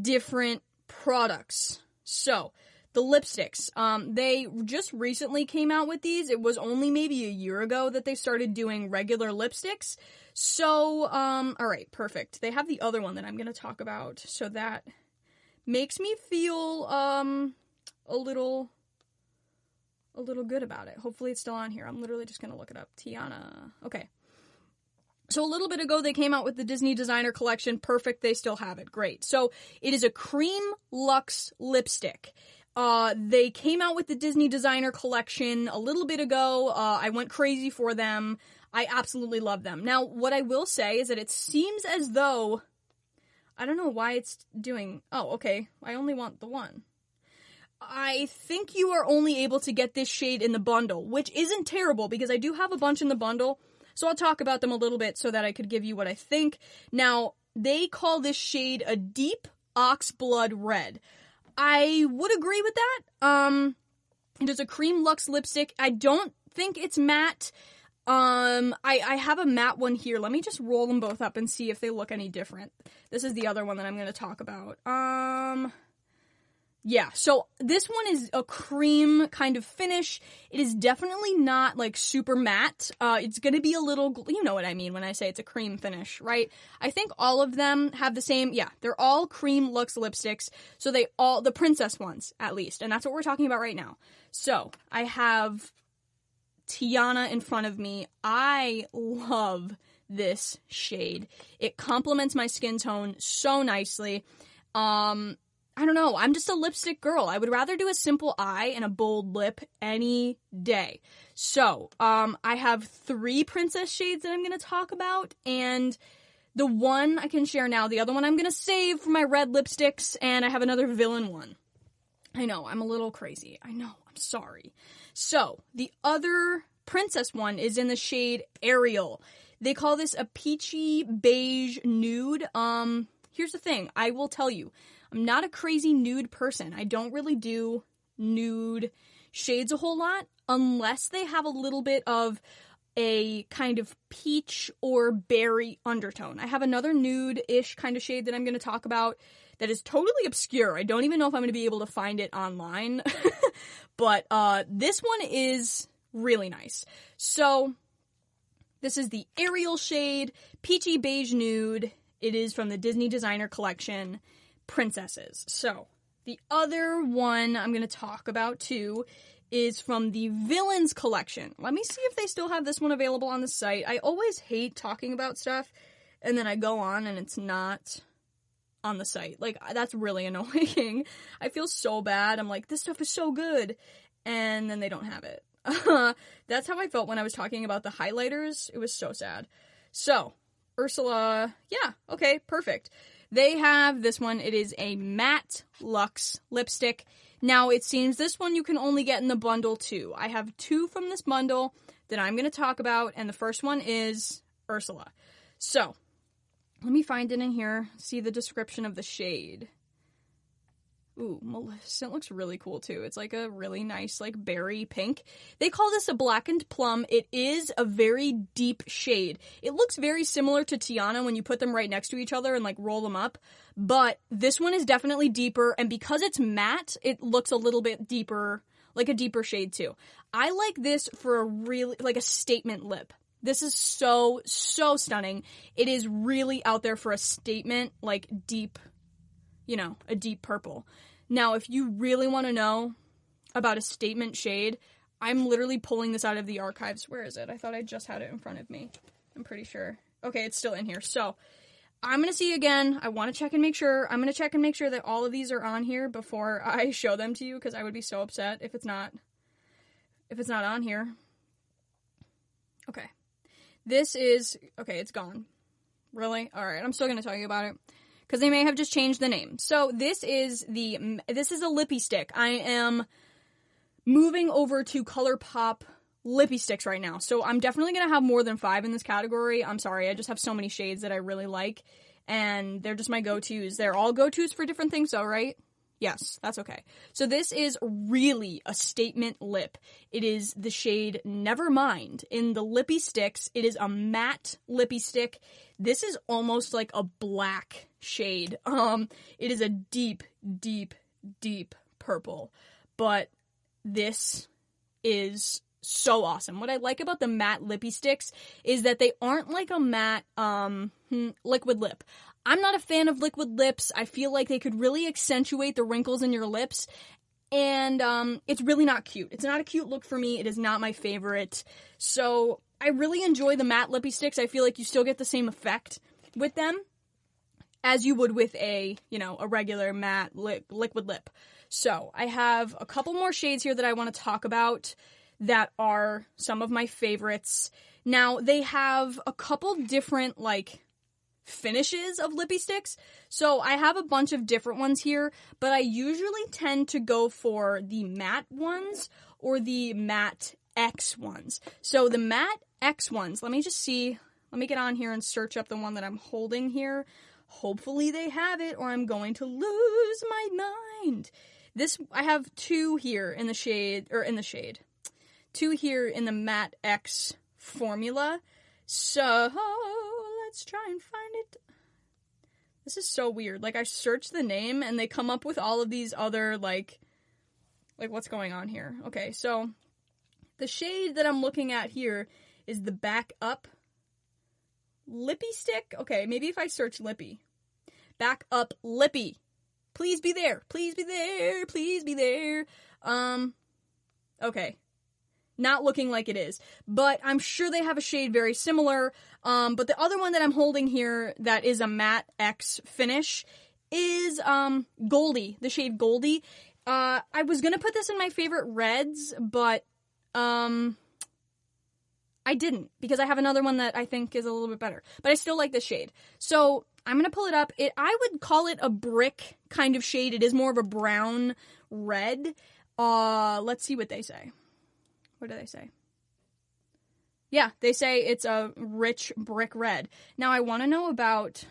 S2: different products. So the lipsticks, they just recently came out with these. It was only maybe a year ago that they started doing regular lipsticks. So, alright, perfect. They have the other one that I'm gonna talk about, so that makes me feel, a little a little good about it. Hopefully it's still on here. I'm literally just going to look it up. Tiana. Okay. So a little bit ago, they came out with the Disney Designer Collection. Perfect. They still have it. Great. So it is a cream luxe lipstick. They came out with the Disney Designer Collection a little bit ago. I went crazy for them. I absolutely love them. Now, what I will say is that it seems as though, I don't know why it's doing, oh, okay. I only want the one. I think you are only able to get this shade in the bundle, which isn't terrible because I do have a bunch in the bundle. So I'll talk about them a little bit so that I could give you what I think. Now, they call this shade a deep oxblood red. I would agree with that. It is a cream luxe lipstick. I don't think it's matte. I have a matte one here. Let me just roll them both up and see if they look any different. This is the other one that I'm going to talk about. Yeah, so this one is a cream kind of finish. It is definitely not, like, super matte. It's going to be a little, you know what I mean when I say it's a cream finish, right? I think all of them have the same, yeah, they're all cream luxe lipsticks. So they all, the princess ones, at least. And that's what we're talking about right now. So, I have Tiana in front of me. I love this shade. It complements my skin tone so nicely. I don't know, I'm just a lipstick girl. I would rather do a simple eye and a bold lip any day. So, I have 3 princess shades that I'm going to talk about, and the one I can share now, the other one I'm going to save for my red lipsticks, and I have another villain one. I know, I'm a little crazy. I know, I'm sorry. So, the other princess one is in the shade Ariel. They call this a peachy beige nude. Here's the thing, I will tell you, I'm not a crazy nude person. I don't really do nude shades a whole lot unless they have a little bit of a kind of peach or berry undertone. I have another nude-ish kind of shade that I'm going to talk about that is totally obscure. I don't even know if I'm going to be able to find it online. But this one is really nice. So this is the Ariel shade, Peachy Beige Nude. It is from the Disney Designer Collection. Princesses. So, the other one I'm going to talk about too is from the Villains Collection. Let me see if they still have this one available on the site. I always hate talking about stuff and then I go on and it's not on the site. Like, that's really annoying. I feel so bad. I'm like, this stuff is so good. And then they don't have it. That's how I felt when I was talking about the highlighters. It was so sad. So, Ursula, yeah, okay, perfect. They have this one. It is a matte luxe lipstick. Now, it seems this one you can only get in the bundle too. I have 2 from this bundle that I'm going to talk about, and the first one is Ursula. So, let me find it in here, see the description of the shade. Ooh, Maleficent looks really cool too. It's like a really nice, like, berry pink. They call this a blackened plum. It is a very deep shade. It looks very similar to Tiana when you put them right next to each other and, like, roll them up. But this one is definitely deeper, and because it's matte, it looks a little bit deeper, like a deeper shade too. I like this for a really, like, a statement lip. This is so, so stunning. It is really out there for a statement, like, deep, you know, a deep purple. Now, if you really want to know about a statement shade, I'm literally pulling this out of the archives. Where is it? I thought I just had it in front of me. I'm pretty sure. Okay, it's still in here. So, I'm going to see again. I want to check and make sure. I'm going to check and make sure that all of these are on here before I show them to you, because I would be so upset if it's not on here. Okay. This is, okay, it's gone. Really? Alright, I'm still going to tell you about it, because they may have just changed the name. So this is a lippy stick. I am moving over to ColourPop lippy sticks right now. So I'm definitely going to have more than 5 in this category. I'm sorry, I just have so many shades that I really like. And they're just my go-tos. They're all go-tos for different things though, right? Yes, that's okay. So this is really a statement lip. It is the shade Nevermind. In the lippy sticks, it is a matte lippy stick. This is almost like a black shade. It is a deep, deep, deep purple. But this is so awesome. What I like about the matte lippy sticks is that they aren't like a matte liquid lip. I'm not a fan of liquid lips. I feel like they could really accentuate the wrinkles in your lips. And it's really not cute. It's not a cute look for me. It is not my favorite. So I really enjoy the matte lippy sticks. I feel like you still get the same effect with them as you would with a regular matte liquid lip. So I have a couple more shades here that I want to talk about that are some of my favorites. Now, they have a couple different, finishes of lippy sticks. So I have a bunch of different ones here, but I usually tend to go for the matte ones or the matte X ones. So the matte X ones, let me get on here and search up the one that I'm holding here. Hopefully they have it, or I'm going to lose my mind. I have two here in the shade. Two here in the matte X formula. So let's try and find it. This is so weird. I searched the name and they come up with all of these other, what's going on here? Okay, so the shade that I'm looking at here is the Back Up Lippy Stick. Okay, maybe if I search Lippy. Back Up Lippy. Please be there. Please be there. Please be there. Okay. Not looking like it is, but I'm sure they have a shade very similar. But the other one that I'm holding here that is a matte X finish is Goldie, the shade Goldie. I was gonna put this in my favorite reds, but I didn't, because I have another one that I think is a little bit better. But I still like this shade. So I'm gonna pull it up. I would call it a brick kind of shade. It is more of a brown red. Let's see what they say. What do they say? Yeah, they say it's a rich brick red. Now, I want to know about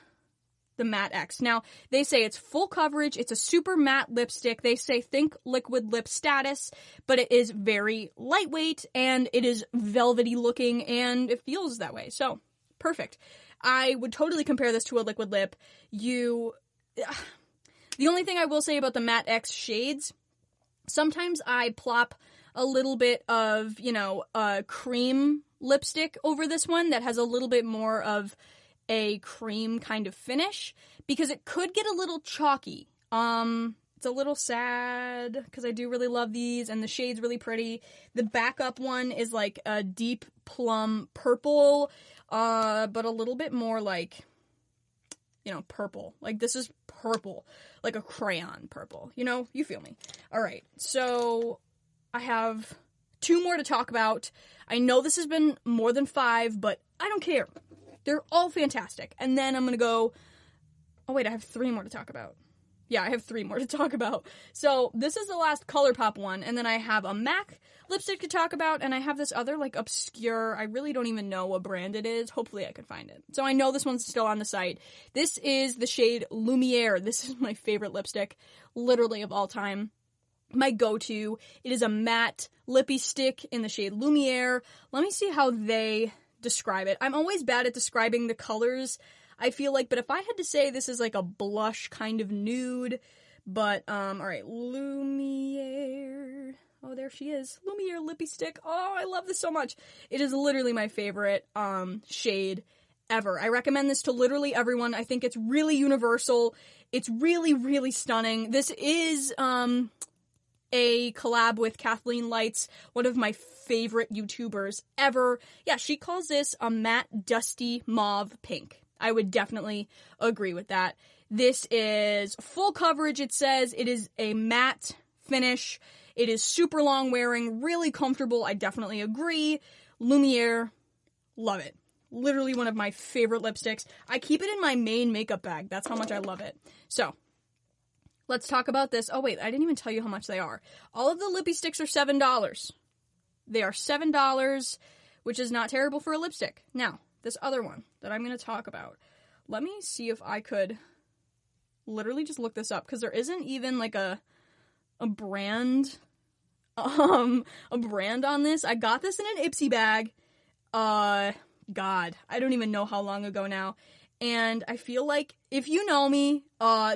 S2: the Matte X. Now, they say it's full coverage. It's a super matte lipstick. They say think liquid lip status, but it is very lightweight, and it is velvety looking, and it feels that way. So, perfect. I would totally compare this to a liquid lip. The only thing I will say about the Matte X shades, sometimes I plop a little bit of, a cream lipstick over this one that has a little bit more of a cream kind of finish, because it could get a little chalky. It's a little sad because I do really love these, and the shade's really pretty. The backup one is like a deep plum purple, but a little bit more purple. Like, this is purple, like a crayon purple. You feel me. All right, so I have 2 more to talk about. I know this has been more than 5, but I don't care. They're all fantastic. And then I'm going to go... Oh, wait, I have 3 more to talk about. Yeah, I have 3 more to talk about. So this is the last ColourPop one, and then I have a MAC lipstick to talk about, and I have this other, obscure... I really don't even know what brand it is. Hopefully I can find it. So I know this one's still on the site. This is the shade Lumiere. This is my favorite lipstick, literally, of all time. My go-to. It is a matte lippy stick in the shade Lumiere. Let me see how they describe it. I'm always bad at describing the colors, I feel like, but if I had to say this is like a blush kind of nude, but, alright, Lumiere. Oh, there she is. Lumiere lippy stick. Oh, I love this so much. It is literally my favorite, shade ever. I recommend this to literally everyone. I think it's really universal. It's really, really stunning. This is, a collab with Kathleen Lights, one of my favorite YouTubers ever. Yeah, she calls this a matte dusty mauve pink. I would definitely agree with that. This is full coverage, it says. It is a matte finish. It is super long wearing, really comfortable. I definitely agree. Lumiere, love it. Literally one of my favorite lipsticks. I keep it in my main makeup bag. That's how much I love it. So, let's talk about this. Oh, wait, I didn't even tell you how much they are. All of the lippy sticks are $7. They are $7, which is not terrible for a lipstick. Now, this other one that I'm going to talk about. Let me see if I could literally just look this up, because there isn't even a brand, a brand on this. I got this in an Ipsy bag. God, I don't even know how long ago now. And I feel like, if you know me,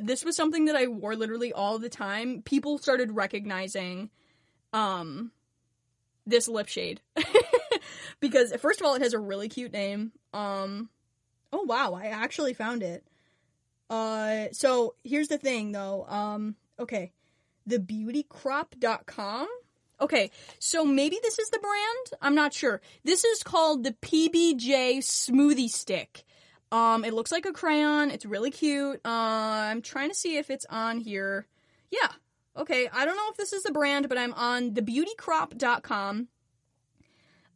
S2: this was something that I wore literally all the time. People started recognizing, this lip shade. Because, first of all, it has a really cute name. Oh wow, I actually found it. So, here's the thing, though. Okay. thebeautycrop.com. Okay, so maybe this is the brand? I'm not sure. This is called the PBJ Smoothie Stick. It looks like a crayon. It's really cute. I'm trying to see if it's on here. Yeah. Okay, I don't know if this is the brand, but I'm on thebeautycrop.com.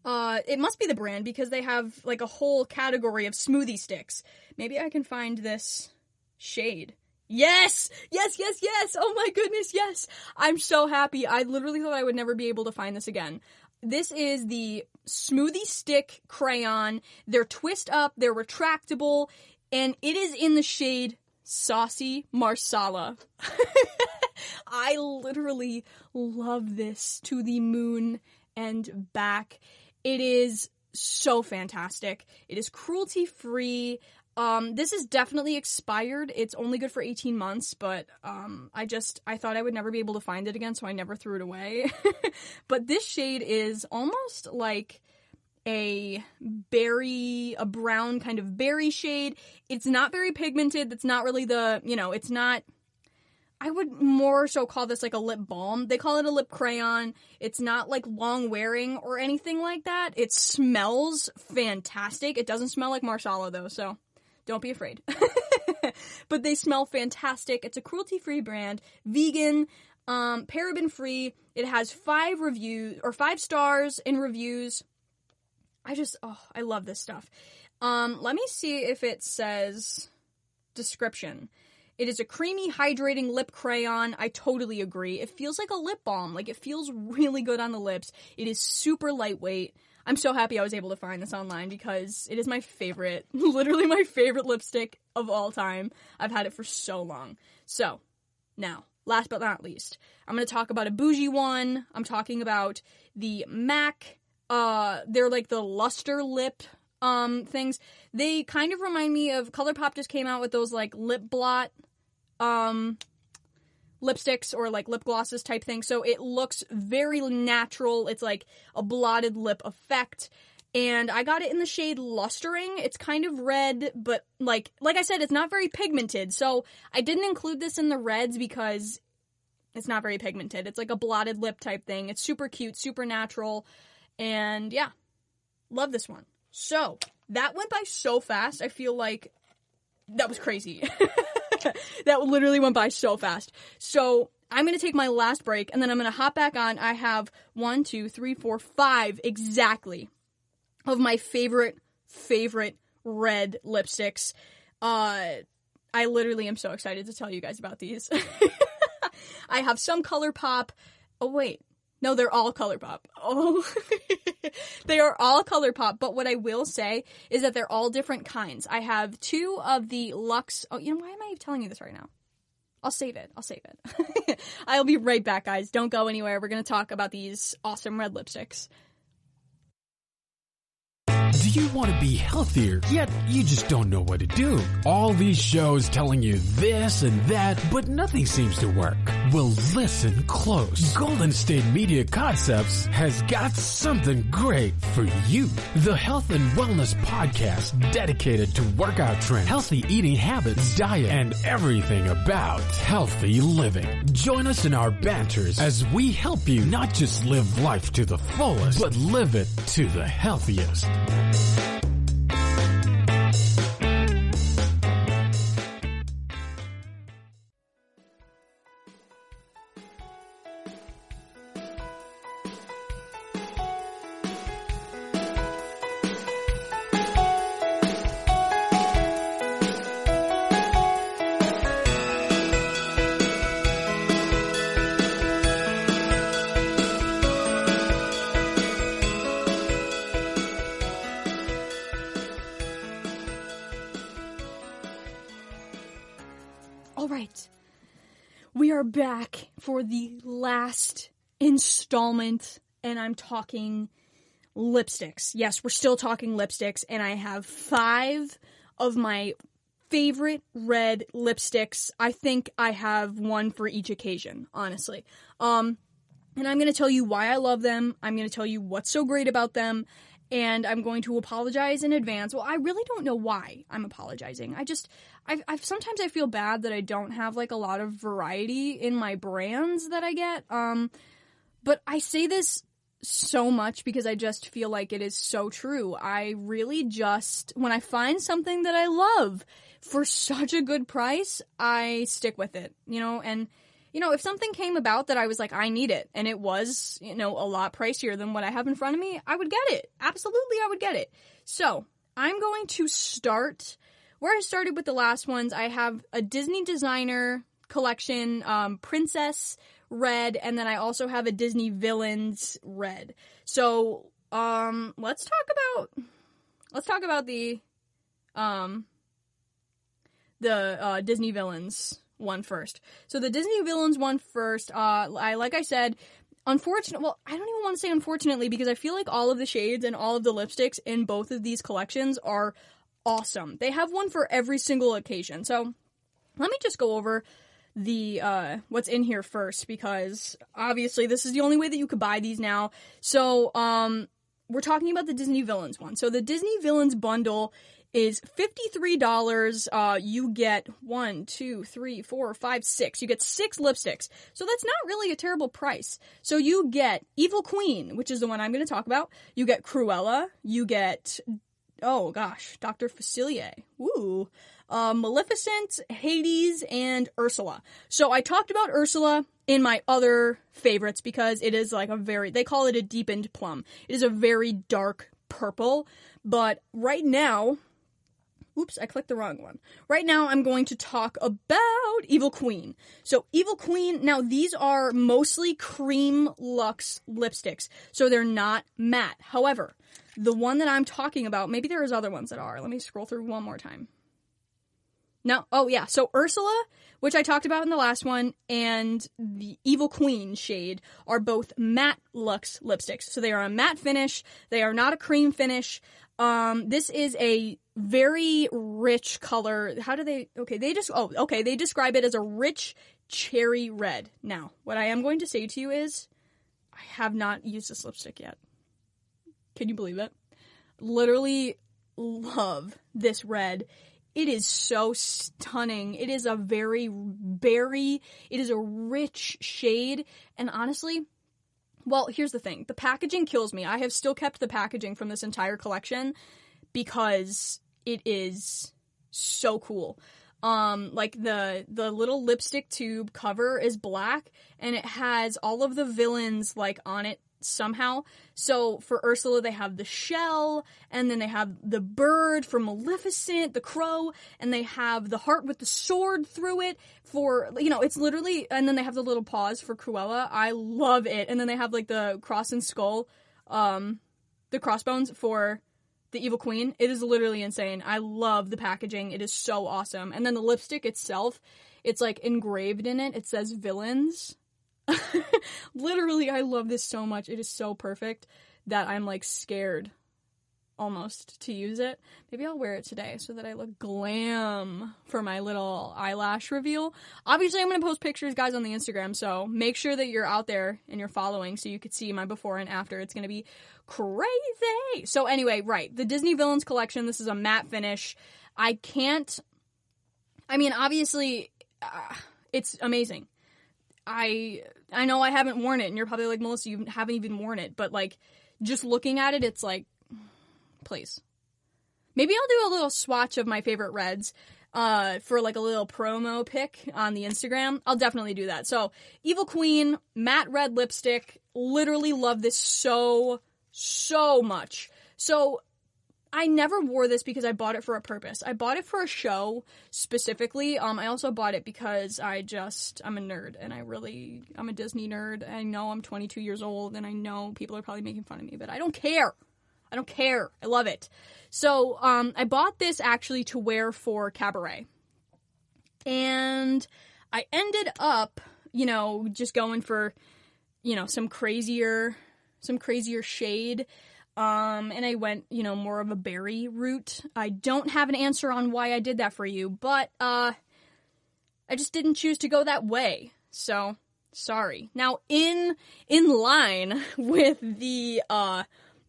S2: It must be the brand because they have like a whole category of smoothie sticks. Maybe I can find this shade. Yes! Yes, yes, yes! Oh my goodness, yes! I'm so happy. I literally thought I would never be able to find this again. This is the Smoothie Stick Crayon. They're twist up, they're retractable, and it is in the shade Saucy Marsala. I literally love this to the moon and back. It is so fantastic. It is cruelty-free. This is definitely expired. It's only good for 18 months, but I thought I would never be able to find it again, so I never threw it away. But this shade is almost like a brown kind of berry shade. It's not very pigmented. It's not really it's not, I would more so call this like a lip balm. They call it a lip crayon. It's not like long wearing or anything like that. It smells fantastic. It doesn't smell like Marsala though, so don't be afraid. But they smell fantastic. It's a cruelty-free brand, vegan, paraben-free. It has 5 stars in reviews. I love this stuff. Let me see if it says description. It is a creamy, hydrating lip crayon. I totally agree. It feels like a lip balm. Like, it feels really good on the lips. It is super lightweight. I'm so happy I was able to find this online because it is my favorite, literally my favorite lipstick of all time. I've had it for so long. So, now, last but not least, I'm going to talk about a bougie one. I'm talking about the MAC. They're like the luster lip things. They kind of remind me of ColourPop just came out with those like lip blot lipsticks or like lip glosses type thing. So it looks very natural. It's like a blotted lip effect. And I got it in the shade Lustering. It's kind of red, but like I said, it's not very pigmented. So I didn't include this in the reds because it's not very pigmented. It's like a blotted lip type thing. It's super cute, super natural. And yeah, love this one. So that went by so fast. I feel like that was crazy. That literally went by so fast. So I'm going to take my last break and then I'm going to hop back on. I have 1, 2, 3, 4, 5 exactly of my favorite red lipsticks. I literally am so excited to tell you guys about these. I have some ColourPop. Oh, wait. No, they're all ColourPop. Oh, they are all ColourPop. But what I will say is that they're all different kinds. I have 2 of the Luxe. Oh, why am I telling you this right now? I'll save it. I'll be right back, guys. Don't go anywhere. We're going to talk about these awesome red lipsticks.
S3: Do you want to be healthier, yet you just don't know what to do? All these shows telling you this and that, but nothing seems to work. Well, listen close. Golden State Media Concepts has got something great for you. The Health and Wellness Podcast dedicated to workout trends, healthy eating habits, diet, and everything about healthy living. Join us in our banters as we help you not just live life to the fullest, but live it to the healthiest.
S2: All right, we are back for the last installment, and I'm talking lipsticks. Yes, we're still talking lipsticks, and I have 5 of my favorite red lipsticks. I think I have one for each occasion, honestly. And I'm going to tell you why I love them. I'm going to tell you what's so great about them, and I'm going to apologize in advance. Well, I really don't know why I'm apologizing. Sometimes I feel bad that I don't have, like, a lot of variety in my brands that I get. But I say this so much because I just feel like it is so true. I really just, when I find something that I love for such a good price, I stick with it, and if something came about that I was like, I need it, and it was, a lot pricier than what I have in front of me, I would get it. Absolutely, I would get it. So, I'm going to start where I started with the last ones. I have a Disney Designer collection, Princess Red, and then I also have a Disney Villains Red. So, let's talk about the Disney Villains one first. So the Disney Villains one first, like I said, I don't even want to say unfortunately, because I feel like all of the shades and all of the lipsticks in both of these collections are awesome. They have one for every single occasion. So let me just go over the what's in here first, because obviously this is the only way that you could buy these now. So we're talking about the Disney Villains one. So the Disney Villains bundle is $53. You get 1, 2, 3, 4, 5, 6. You get 6 lipsticks. So that's not really a terrible price. So you get Evil Queen, which is the one I'm going to talk about. You get Cruella. You get, Dr. Facilier. Woo. Maleficent, Hades, and Ursula. So I talked about Ursula in my other favorites because it is like they call it a deepened plum. It is a very dark purple. But right now, oops, I clicked the wrong one. Right now, I'm going to talk about Evil Queen. So, Evil Queen, now these are mostly cream luxe lipsticks, so they're not matte. However, the one that I'm talking about, maybe there's other ones that are. Let me scroll through one more time. No, so Ursula, which I talked about in the last one, and the Evil Queen shade are both matte luxe lipsticks. So they are a matte finish. They are not a cream finish. This is a very rich color. They describe it as a rich cherry red. Now, what I am going to say to you is, I have not used this lipstick yet. Can you believe it? Literally love this red. It is so stunning. It is a very berry, it is a rich shade, and honestly, well, here's the thing. The packaging kills me. I have still kept the packaging from this entire collection because it is so cool. Like the little lipstick tube cover is black, and it has all of the villains like on it somehow. So for Ursula, they have the shell, and then they have the bird for Maleficent, the crow, and they have the heart with the sword through it for, it's literally, and then they have the little paws for Cruella. I love it. And then they have like the cross and skull, the crossbones for the Evil Queen. It is literally insane. I love the packaging. It is so awesome. And then the lipstick itself, it's like engraved in it. It says villains. Literally, I love this so much. It is so perfect that I'm like scared almost to use it. Maybe I'll wear it today so that I look glam for my little eyelash reveal. Obviously, I'm going to post pictures, guys, on the Instagram, so make sure that you're out there and you're following so you could see my before and after. It's going to be crazy. So anyway, right, the Disney Villains collection, this is a matte finish. Obviously, it's amazing. I know I haven't worn it, and you're probably like, Melissa, you haven't even worn it, but like, just looking at it, it's like, please. Maybe I'll do a little swatch of my favorite reds, for like a little promo pic on the Instagram. I'll definitely do that. So, Evil Queen, matte red lipstick, literally love this so much. So, I never wore this because I bought it for a purpose. I bought it for a show, specifically. I also bought it because I'm a nerd, and I'm a Disney nerd. I know I'm 22 years old, and I know people are probably making fun of me, but I don't care. I love it. So, I bought this actually to wear for Cabaret. And I ended up, just going for, some crazier shade. And I went, more of a berry route. I don't have an answer on why I did that for you, but, I just didn't choose to go that way. So, sorry. Now, in line with the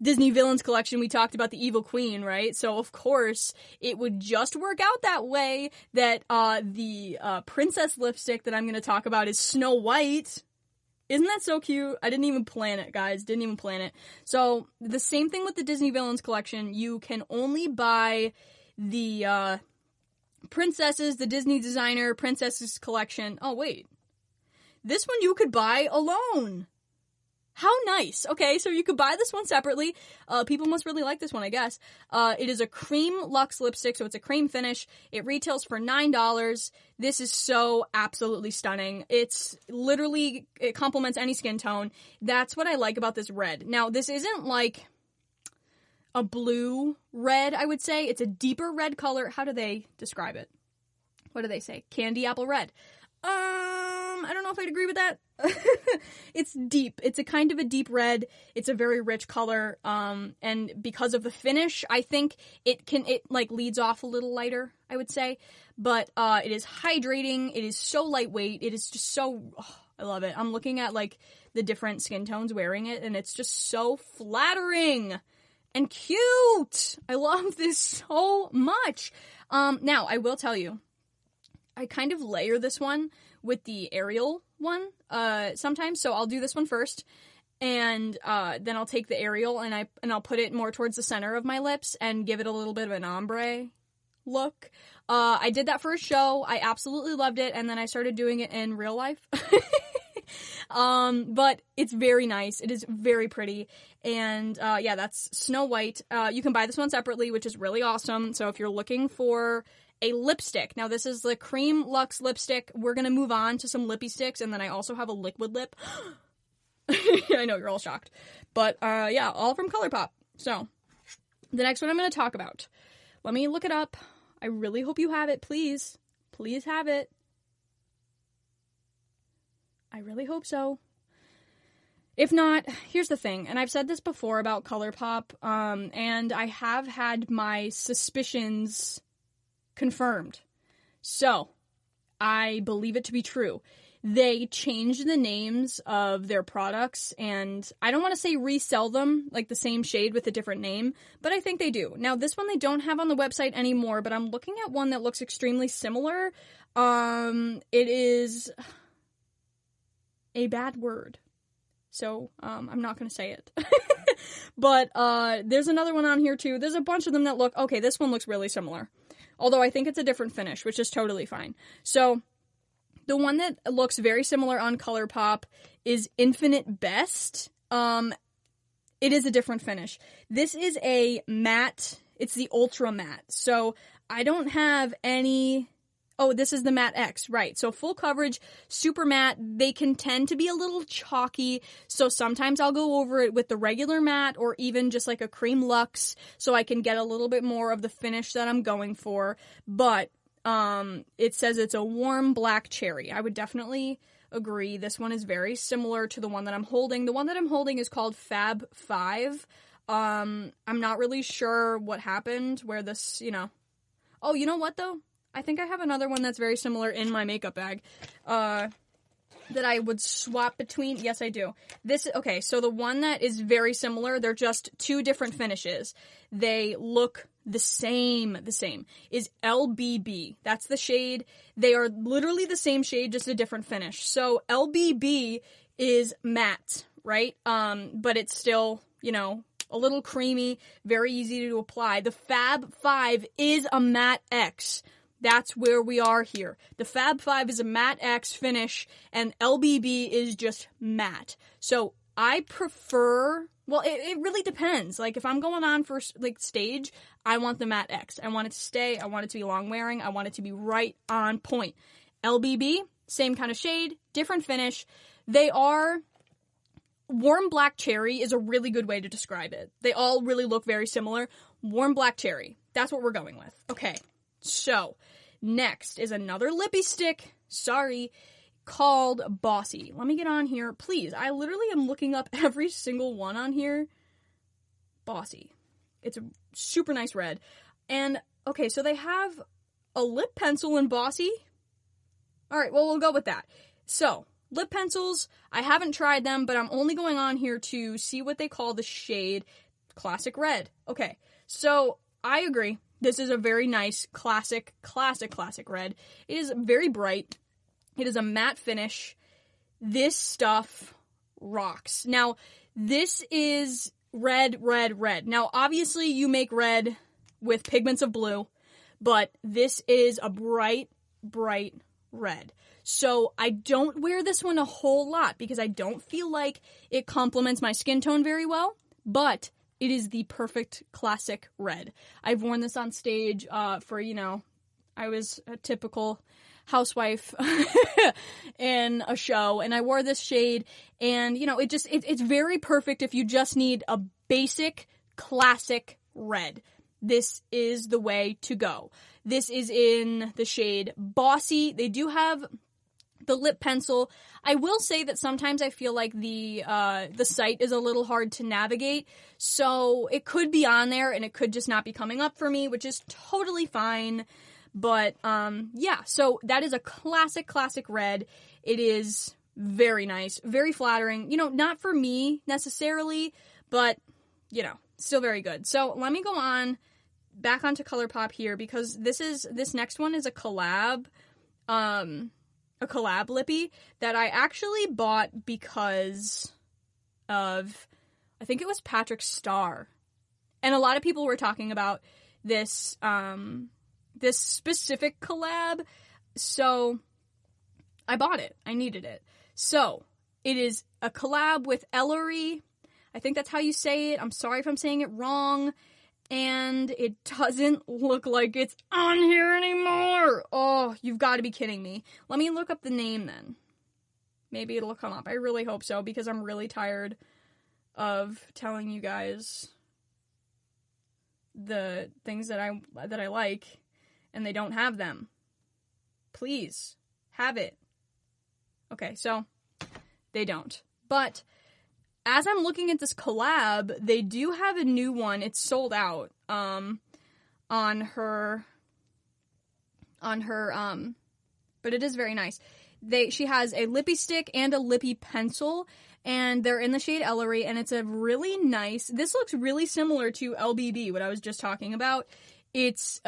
S2: Disney Villains collection, we talked about the Evil Queen, right? So, of course, it would just work out that way that the princess lipstick that I'm going to talk about is Snow White. Isn't that so cute? I didn't even plan it, guys. Didn't even plan it. So, the same thing with the Disney Villains collection. You can only buy the princesses, the Disney designer princesses collection. Oh, wait. This one you could buy alone. How nice. Okay, so you could buy this one separately. People must really like this one, I guess. It is a cream luxe lipstick, so it's a cream finish. It retails for $9. This is so absolutely stunning. It's literally, it complements any skin tone. That's what I like about this red. Now, this isn't like a blue red, I would say. It's a deeper red color. How do they describe it? What do they say? Candy apple red. I don't know if I'd agree with that. It's deep. It's a kind of a deep red. It's a very rich color. And because of the finish, I think it leads off a little lighter, I would say. But, it is hydrating. It is so lightweight. It is just so, I love it. I'm looking at like the different skin tones wearing it, and it's just so flattering and cute. I love this so much. Now I will tell you, I kind of layer this one with the Ariel one sometimes. So I'll do this one first, and then I'll take the Ariel and I'll put it more towards the center of my lips and give it a little bit of an ombre look. I did that for a show. I absolutely loved it, and then I started doing it in real life. But it's very nice. It is very pretty. And yeah, that's Snow White. You can buy this one separately, which is really awesome. So if you're looking for a lipstick. Now, this is the Cream Luxe lipstick. We're going to move on to some lippy sticks, and then I also have a liquid lip. I know, you're all shocked. But, yeah, all from ColourPop. So, the next one I'm going to talk about. Let me look it up. I really hope you have it, please. Please have it. I really hope so. If not, here's the thing, and I've said this before about ColourPop, and I have had my suspicions confirmed. So, I believe it to be true. They changed the names of their products, and I don't want to say resell them, like the same shade with a different name, but I think they do. Now, this one they don't have on the website anymore, but I'm looking at one that looks extremely similar. It is a bad word. So, I'm not going to say it. But, there's another one on here too. There's a bunch of them that look, okay, this one looks really similar. Although I think it's a different finish, which is totally fine. So, the one that looks very similar on ColourPop is Infinite Best. It is a different finish. This is a matte. It's the Ultra Matte. So, I don't have any... Oh, this is the Matte X, right. So full coverage, super matte. They can tend to be a little chalky, so sometimes I'll go over it with the regular matte or even just like a cream luxe so I can get a little bit more of the finish that I'm going for. But it says it's a warm black cherry. I would definitely agree. This one is very similar to the one that I'm holding. The one that I'm holding is called Fab 5. I'm not really sure what happened where this, Oh, you know what though? I think I have another one that's very similar in my makeup bag, that I would swap between. Yes, I do. Okay, so the one that is very similar, they're just two different finishes. They look the same, is LBB. That's the shade. They are literally the same shade, just a different finish. So LBB is matte, right? But it's still, a little creamy, very easy to apply. The Fab 5 is a Matte X. That's where we are here. The Fab 5 is a Matte X finish, and LBB is just matte. So I prefer, well, it really depends. Like, if I'm going on for, like, stage, I want the Matte X. I want it to stay. I want it to be long wearing. I want it to be right on point. LBB, same kind of shade, different finish. They are... Warm black cherry is a really good way to describe it. They all really look very similar. Warm black cherry. That's what we're going with. Okay. So, next is another lippy stick, called Bossy. Let me get on here, please. I literally am looking up every single one on here. Bossy. It's a super nice red. And, okay, so they have a lip pencil in Bossy. Alright, well, we'll go with that. So, lip pencils, I haven't tried them, but I'm only going on here to see what they call the shade. classic red. Okay, so I agree. This is a very nice, classic red. It is very bright. It is a matte finish. This stuff rocks. Now, this is red. Now, obviously, you make red with pigments of blue, but this is a bright red. So I don't wear this one a whole lot because I don't feel like it complements my skin tone very well, but it is the perfect classic red. I've worn this on stage for, I was a typical housewife in a show, and I wore this shade, and, it's very perfect if you just need a basic classic red. This is the way to go. This is in the shade Bossy. They do have the lip pencil. I will say that sometimes I feel like the site is a little hard to navigate, so it could be on there and it could just not be coming up for me, which is totally fine. But so that is a classic red. It is very nice, very flattering. Not for me necessarily, but still very good. So let me go on back onto ColourPop here, because this next one is a collab lippy that I actually bought because of, I think it was Patrick Starr. And a lot of people were talking about this specific collab, so I bought it. I needed it. So it is a collab with Ellery. I think that's how you say it. I'm sorry if I'm saying it wrong. And it doesn't look like it's on here anymore. Oh, you've got to be kidding me. Let me look up the name then. Maybe it'll come up. I really hope so, because I'm really tired of telling you guys the things that I like, and they don't have them. Please, have it. Okay, so they don't. But as I'm looking at this collab, they do have a new one. It's sold out on her but it is very nice. She has a lippy stick and a lippy pencil, and they're in the shade Ellery, and it's a really nice, this looks really similar to LBB, what I was just talking about. It's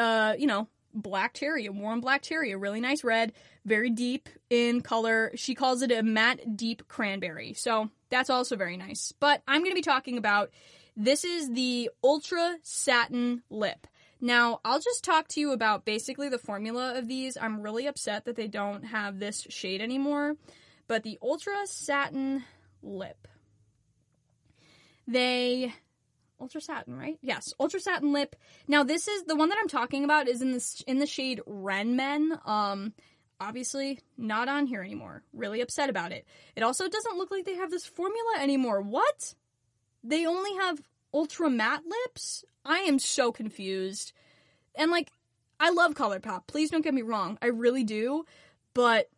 S2: black cherry, a warm black cherry, a really nice red, very deep in color. She calls it a matte deep cranberry. So that's also very nice. But I'm going to be talking about, this is the Ultra Satin Lip. Now, I'll just talk to you about basically the formula of these. I'm really upset that they don't have this shade anymore. But the Ultra Satin Lip. Ultra Satin, right? Yes, Ultra Satin Lip. Now, this is, the one that I'm talking about is in the shade Renmen. Obviously, not on here anymore. Really upset about it. It also doesn't look like they have this formula anymore. What? They only have Ultra Matte lips? I am so confused. And, I love ColourPop. Please don't get me wrong. I really do. But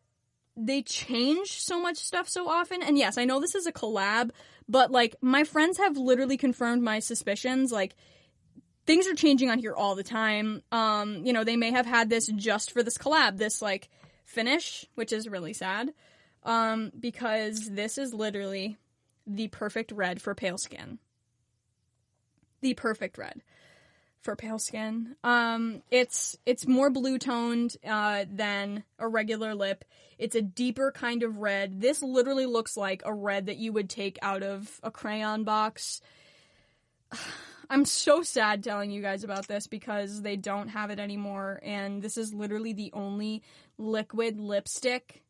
S2: they change so much stuff so often. And yes, I know this is a collab, but, my friends have literally confirmed my suspicions. Things are changing on here all the time. They may have had this just for this collab, this, finish, which is really sad, because this is literally the perfect red for pale skin. The perfect red for pale skin. It's more blue toned than a regular lip. It's a deeper kind of red. This literally looks like a red that you would take out of a crayon box. I'm so sad telling you guys about this because they don't have it anymore, and this is literally the only liquid lipstick.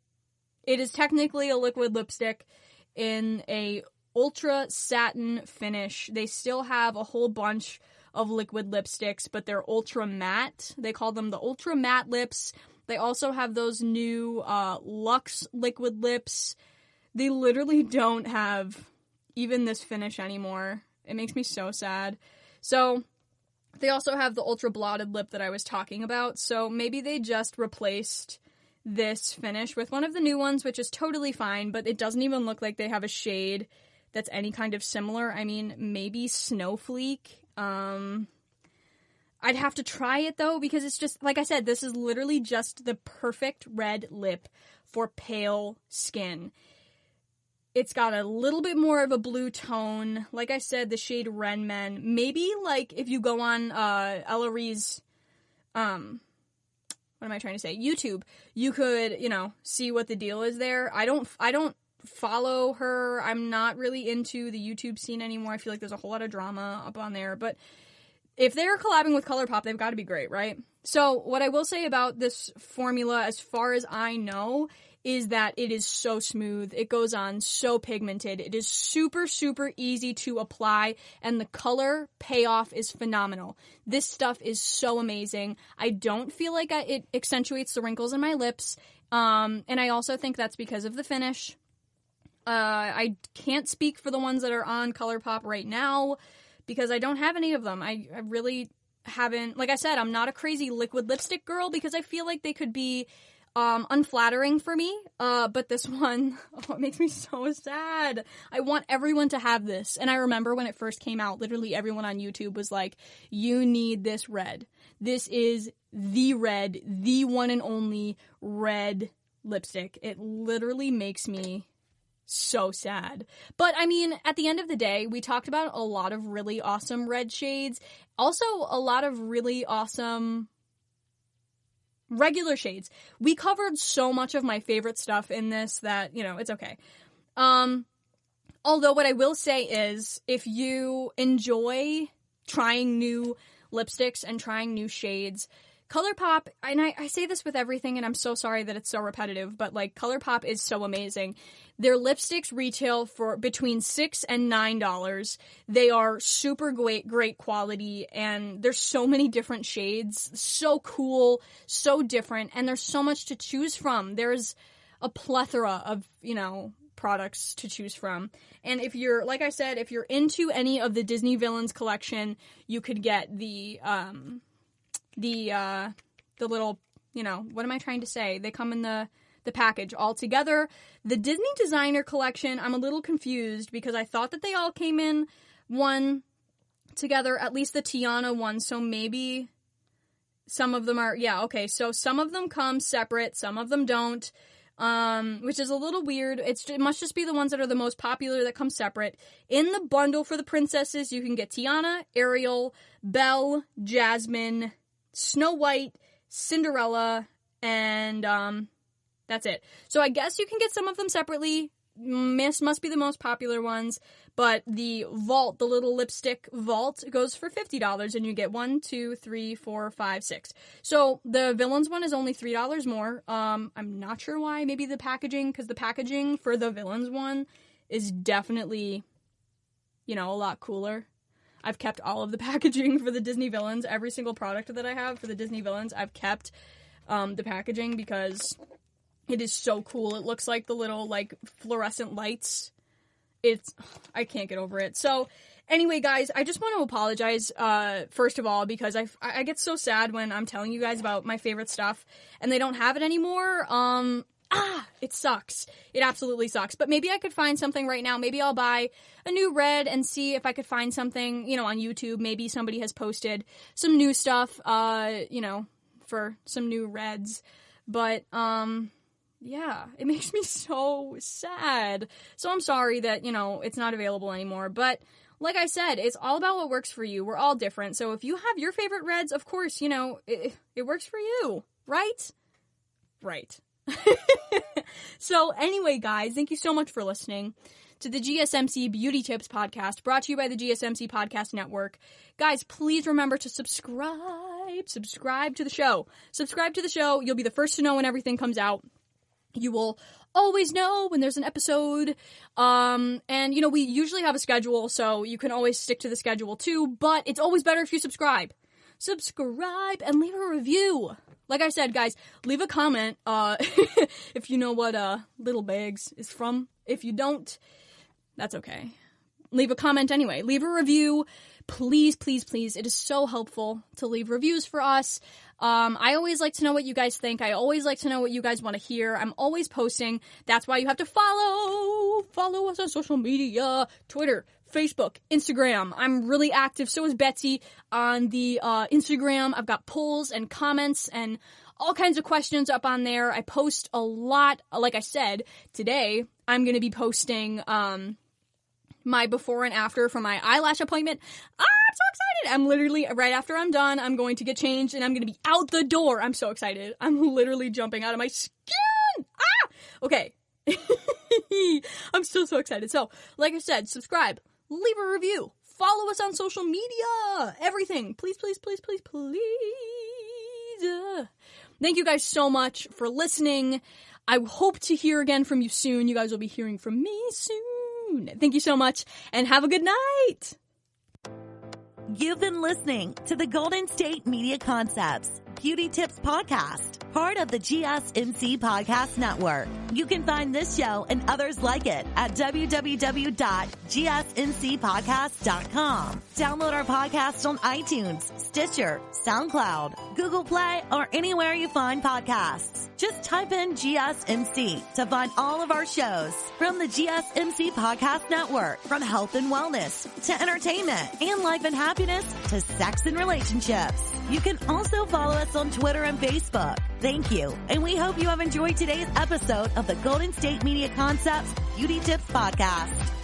S2: It is technically a liquid lipstick in a ultra satin finish. They still have a whole bunch of liquid lipsticks, but they're ultra matte. They call them the ultra matte lips. They also have those new luxe liquid lips. They literally don't have even this finish anymore. It makes me so sad. So they also have the ultra blotted lip that I was talking about. So maybe they just replaced this finish with one of the new ones, which is totally fine, but it doesn't even look like they have a shade that's any kind of similar. I mean, maybe Snowflake. I'd have to try it though, because it's just, like I said, this is literally just the perfect red lip for pale skin. It's got a little bit more of a blue tone. Like I said, the shade Ren Men. Maybe, like, if you go on Ellery's, what am I trying to say? YouTube, you could, see what the deal is there. I don't follow her. I'm not really into the YouTube scene anymore. I feel like there's a whole lot of drama up on there. But if they're collabing with ColourPop, they've got to be great, right? So what I will say about this formula, as far as I know, is that it is so smooth. It goes on so pigmented. It is super, super easy to apply, and the color payoff is phenomenal. This stuff is so amazing. I don't feel like it accentuates the wrinkles in my lips, and I also think that's because of the finish. I can't speak for the ones that are on ColourPop right now, because I don't have any of them. I really haven't, like I said, I'm not a crazy liquid lipstick girl, because I feel like they could be unflattering for me, but this one, it makes me so sad. I want everyone to have this, and I remember when it first came out, literally everyone on YouTube was like, you need this red. This is the red, the one and only red lipstick. It literally makes me so sad. But I mean, at the end of the day, we talked about a lot of really awesome red shades, also a lot of really awesome regular shades. We covered so much of my favorite stuff in this that, it's okay. Although what I will say is, if you enjoy trying new lipsticks and trying new shades, ColourPop, and I say this with everything, and I'm so sorry that it's so repetitive, but like, ColourPop is so amazing. Their lipsticks retail for between $6 and $9. They are super great quality, and there's so many different shades, so cool, so different, and there's so much to choose from. There's a plethora of, products to choose from. And if you're, like I said, if you're into any of the Disney Villains collection, you could get the little, what am I trying to say? They come in the package all together. The Disney Designer collection, I'm a little confused, because I thought that they all came in one together, at least the Tiana one, so maybe some of them are, okay, so some of them come separate, some of them don't, which is a little weird. It must just be the ones that are the most popular that come separate. In the bundle for the princesses, you can get Tiana, Ariel, Belle, Jasmine, Snow White, Cinderella, and that's it. So I guess you can get some of them separately. Must be the most popular ones, but the vault, the little lipstick vault, goes for $50, and you get 1, 2, 3, 4, 5, 6. So the Villains one is only $3 more. I'm not sure why. Maybe the packaging, because the packaging for the Villains one is definitely, a lot cooler. I've kept all of the packaging for the Disney Villains. Every single product that I have for the Disney Villains, I've kept the packaging, because it is so cool. It looks like the little, fluorescent lights. I can't get over it. So, anyway, guys, I just want to apologize, first of all, because I get so sad when I'm telling you guys about my favorite stuff, and they don't have it anymore. It sucks. It absolutely sucks. But maybe I could find something right now. Maybe I'll buy a new red and see if I could find something, on YouTube. Maybe somebody has posted some new stuff, for some new reds. But, yeah, it makes me so sad. So I'm sorry that, it's not available anymore. But like I said, it's all about what works for you. We're all different. So if you have your favorite reds, of course, it works for you, right? Right. So anyway, guys, thank you so much for listening to the GSMC Beauty Tips podcast, brought to you by the GSMC Podcast Network. Guys, please remember to subscribe to the show. Subscribe to the show. You'll be the first to know when everything comes out. You will always know when there's an episode. And, we usually have a schedule, so you can always stick to the schedule too, but it's always better if you subscribe. Subscribe and leave a review. Like I said, guys, leave a comment, if you know what, Little Bags is from. If you don't, that's okay. Leave a comment anyway. Leave a review. Please, please, please. It is so helpful to leave reviews for us. I always like to know what you guys think. I always like to know what you guys want to hear. I'm always posting. That's why you have to follow us on social media, Twitter, Facebook, Instagram. I'm really active. So is Betsy on the Instagram. I've got polls and comments and all kinds of questions up on there. I post a lot. Like I said, today I'm going to be posting my before and after from my eyelash appointment. I'm so excited. I'm literally, right after I'm done, I'm going to get changed and I'm going to be out the door. I'm so excited. I'm literally jumping out of my skin. Okay. I'm so excited. So, like I said, subscribe, leave a review, follow us on social media, everything. Please. Thank you guys so much for listening. I hope to hear again from you soon. You guys will be hearing from me soon. Thank you so much, and have a good night.
S1: You've been listening to the Golden State Media Concepts Beauty Tips Podcast, part of the GSMC Podcast Network. You can find this show and others like it at www.gsmcpodcast.com. Download our podcast on iTunes, Stitcher, SoundCloud, Google Play, or anywhere you find podcasts. Just type in GSMC to find all of our shows from the GSMC Podcast Network, from health and wellness to entertainment and life and happiness to sex and relationships. You can also follow us on Twitter and Facebook. Thank you, and we hope you have enjoyed today's episode of the Golden State Media Concepts Beauty Tips Podcast.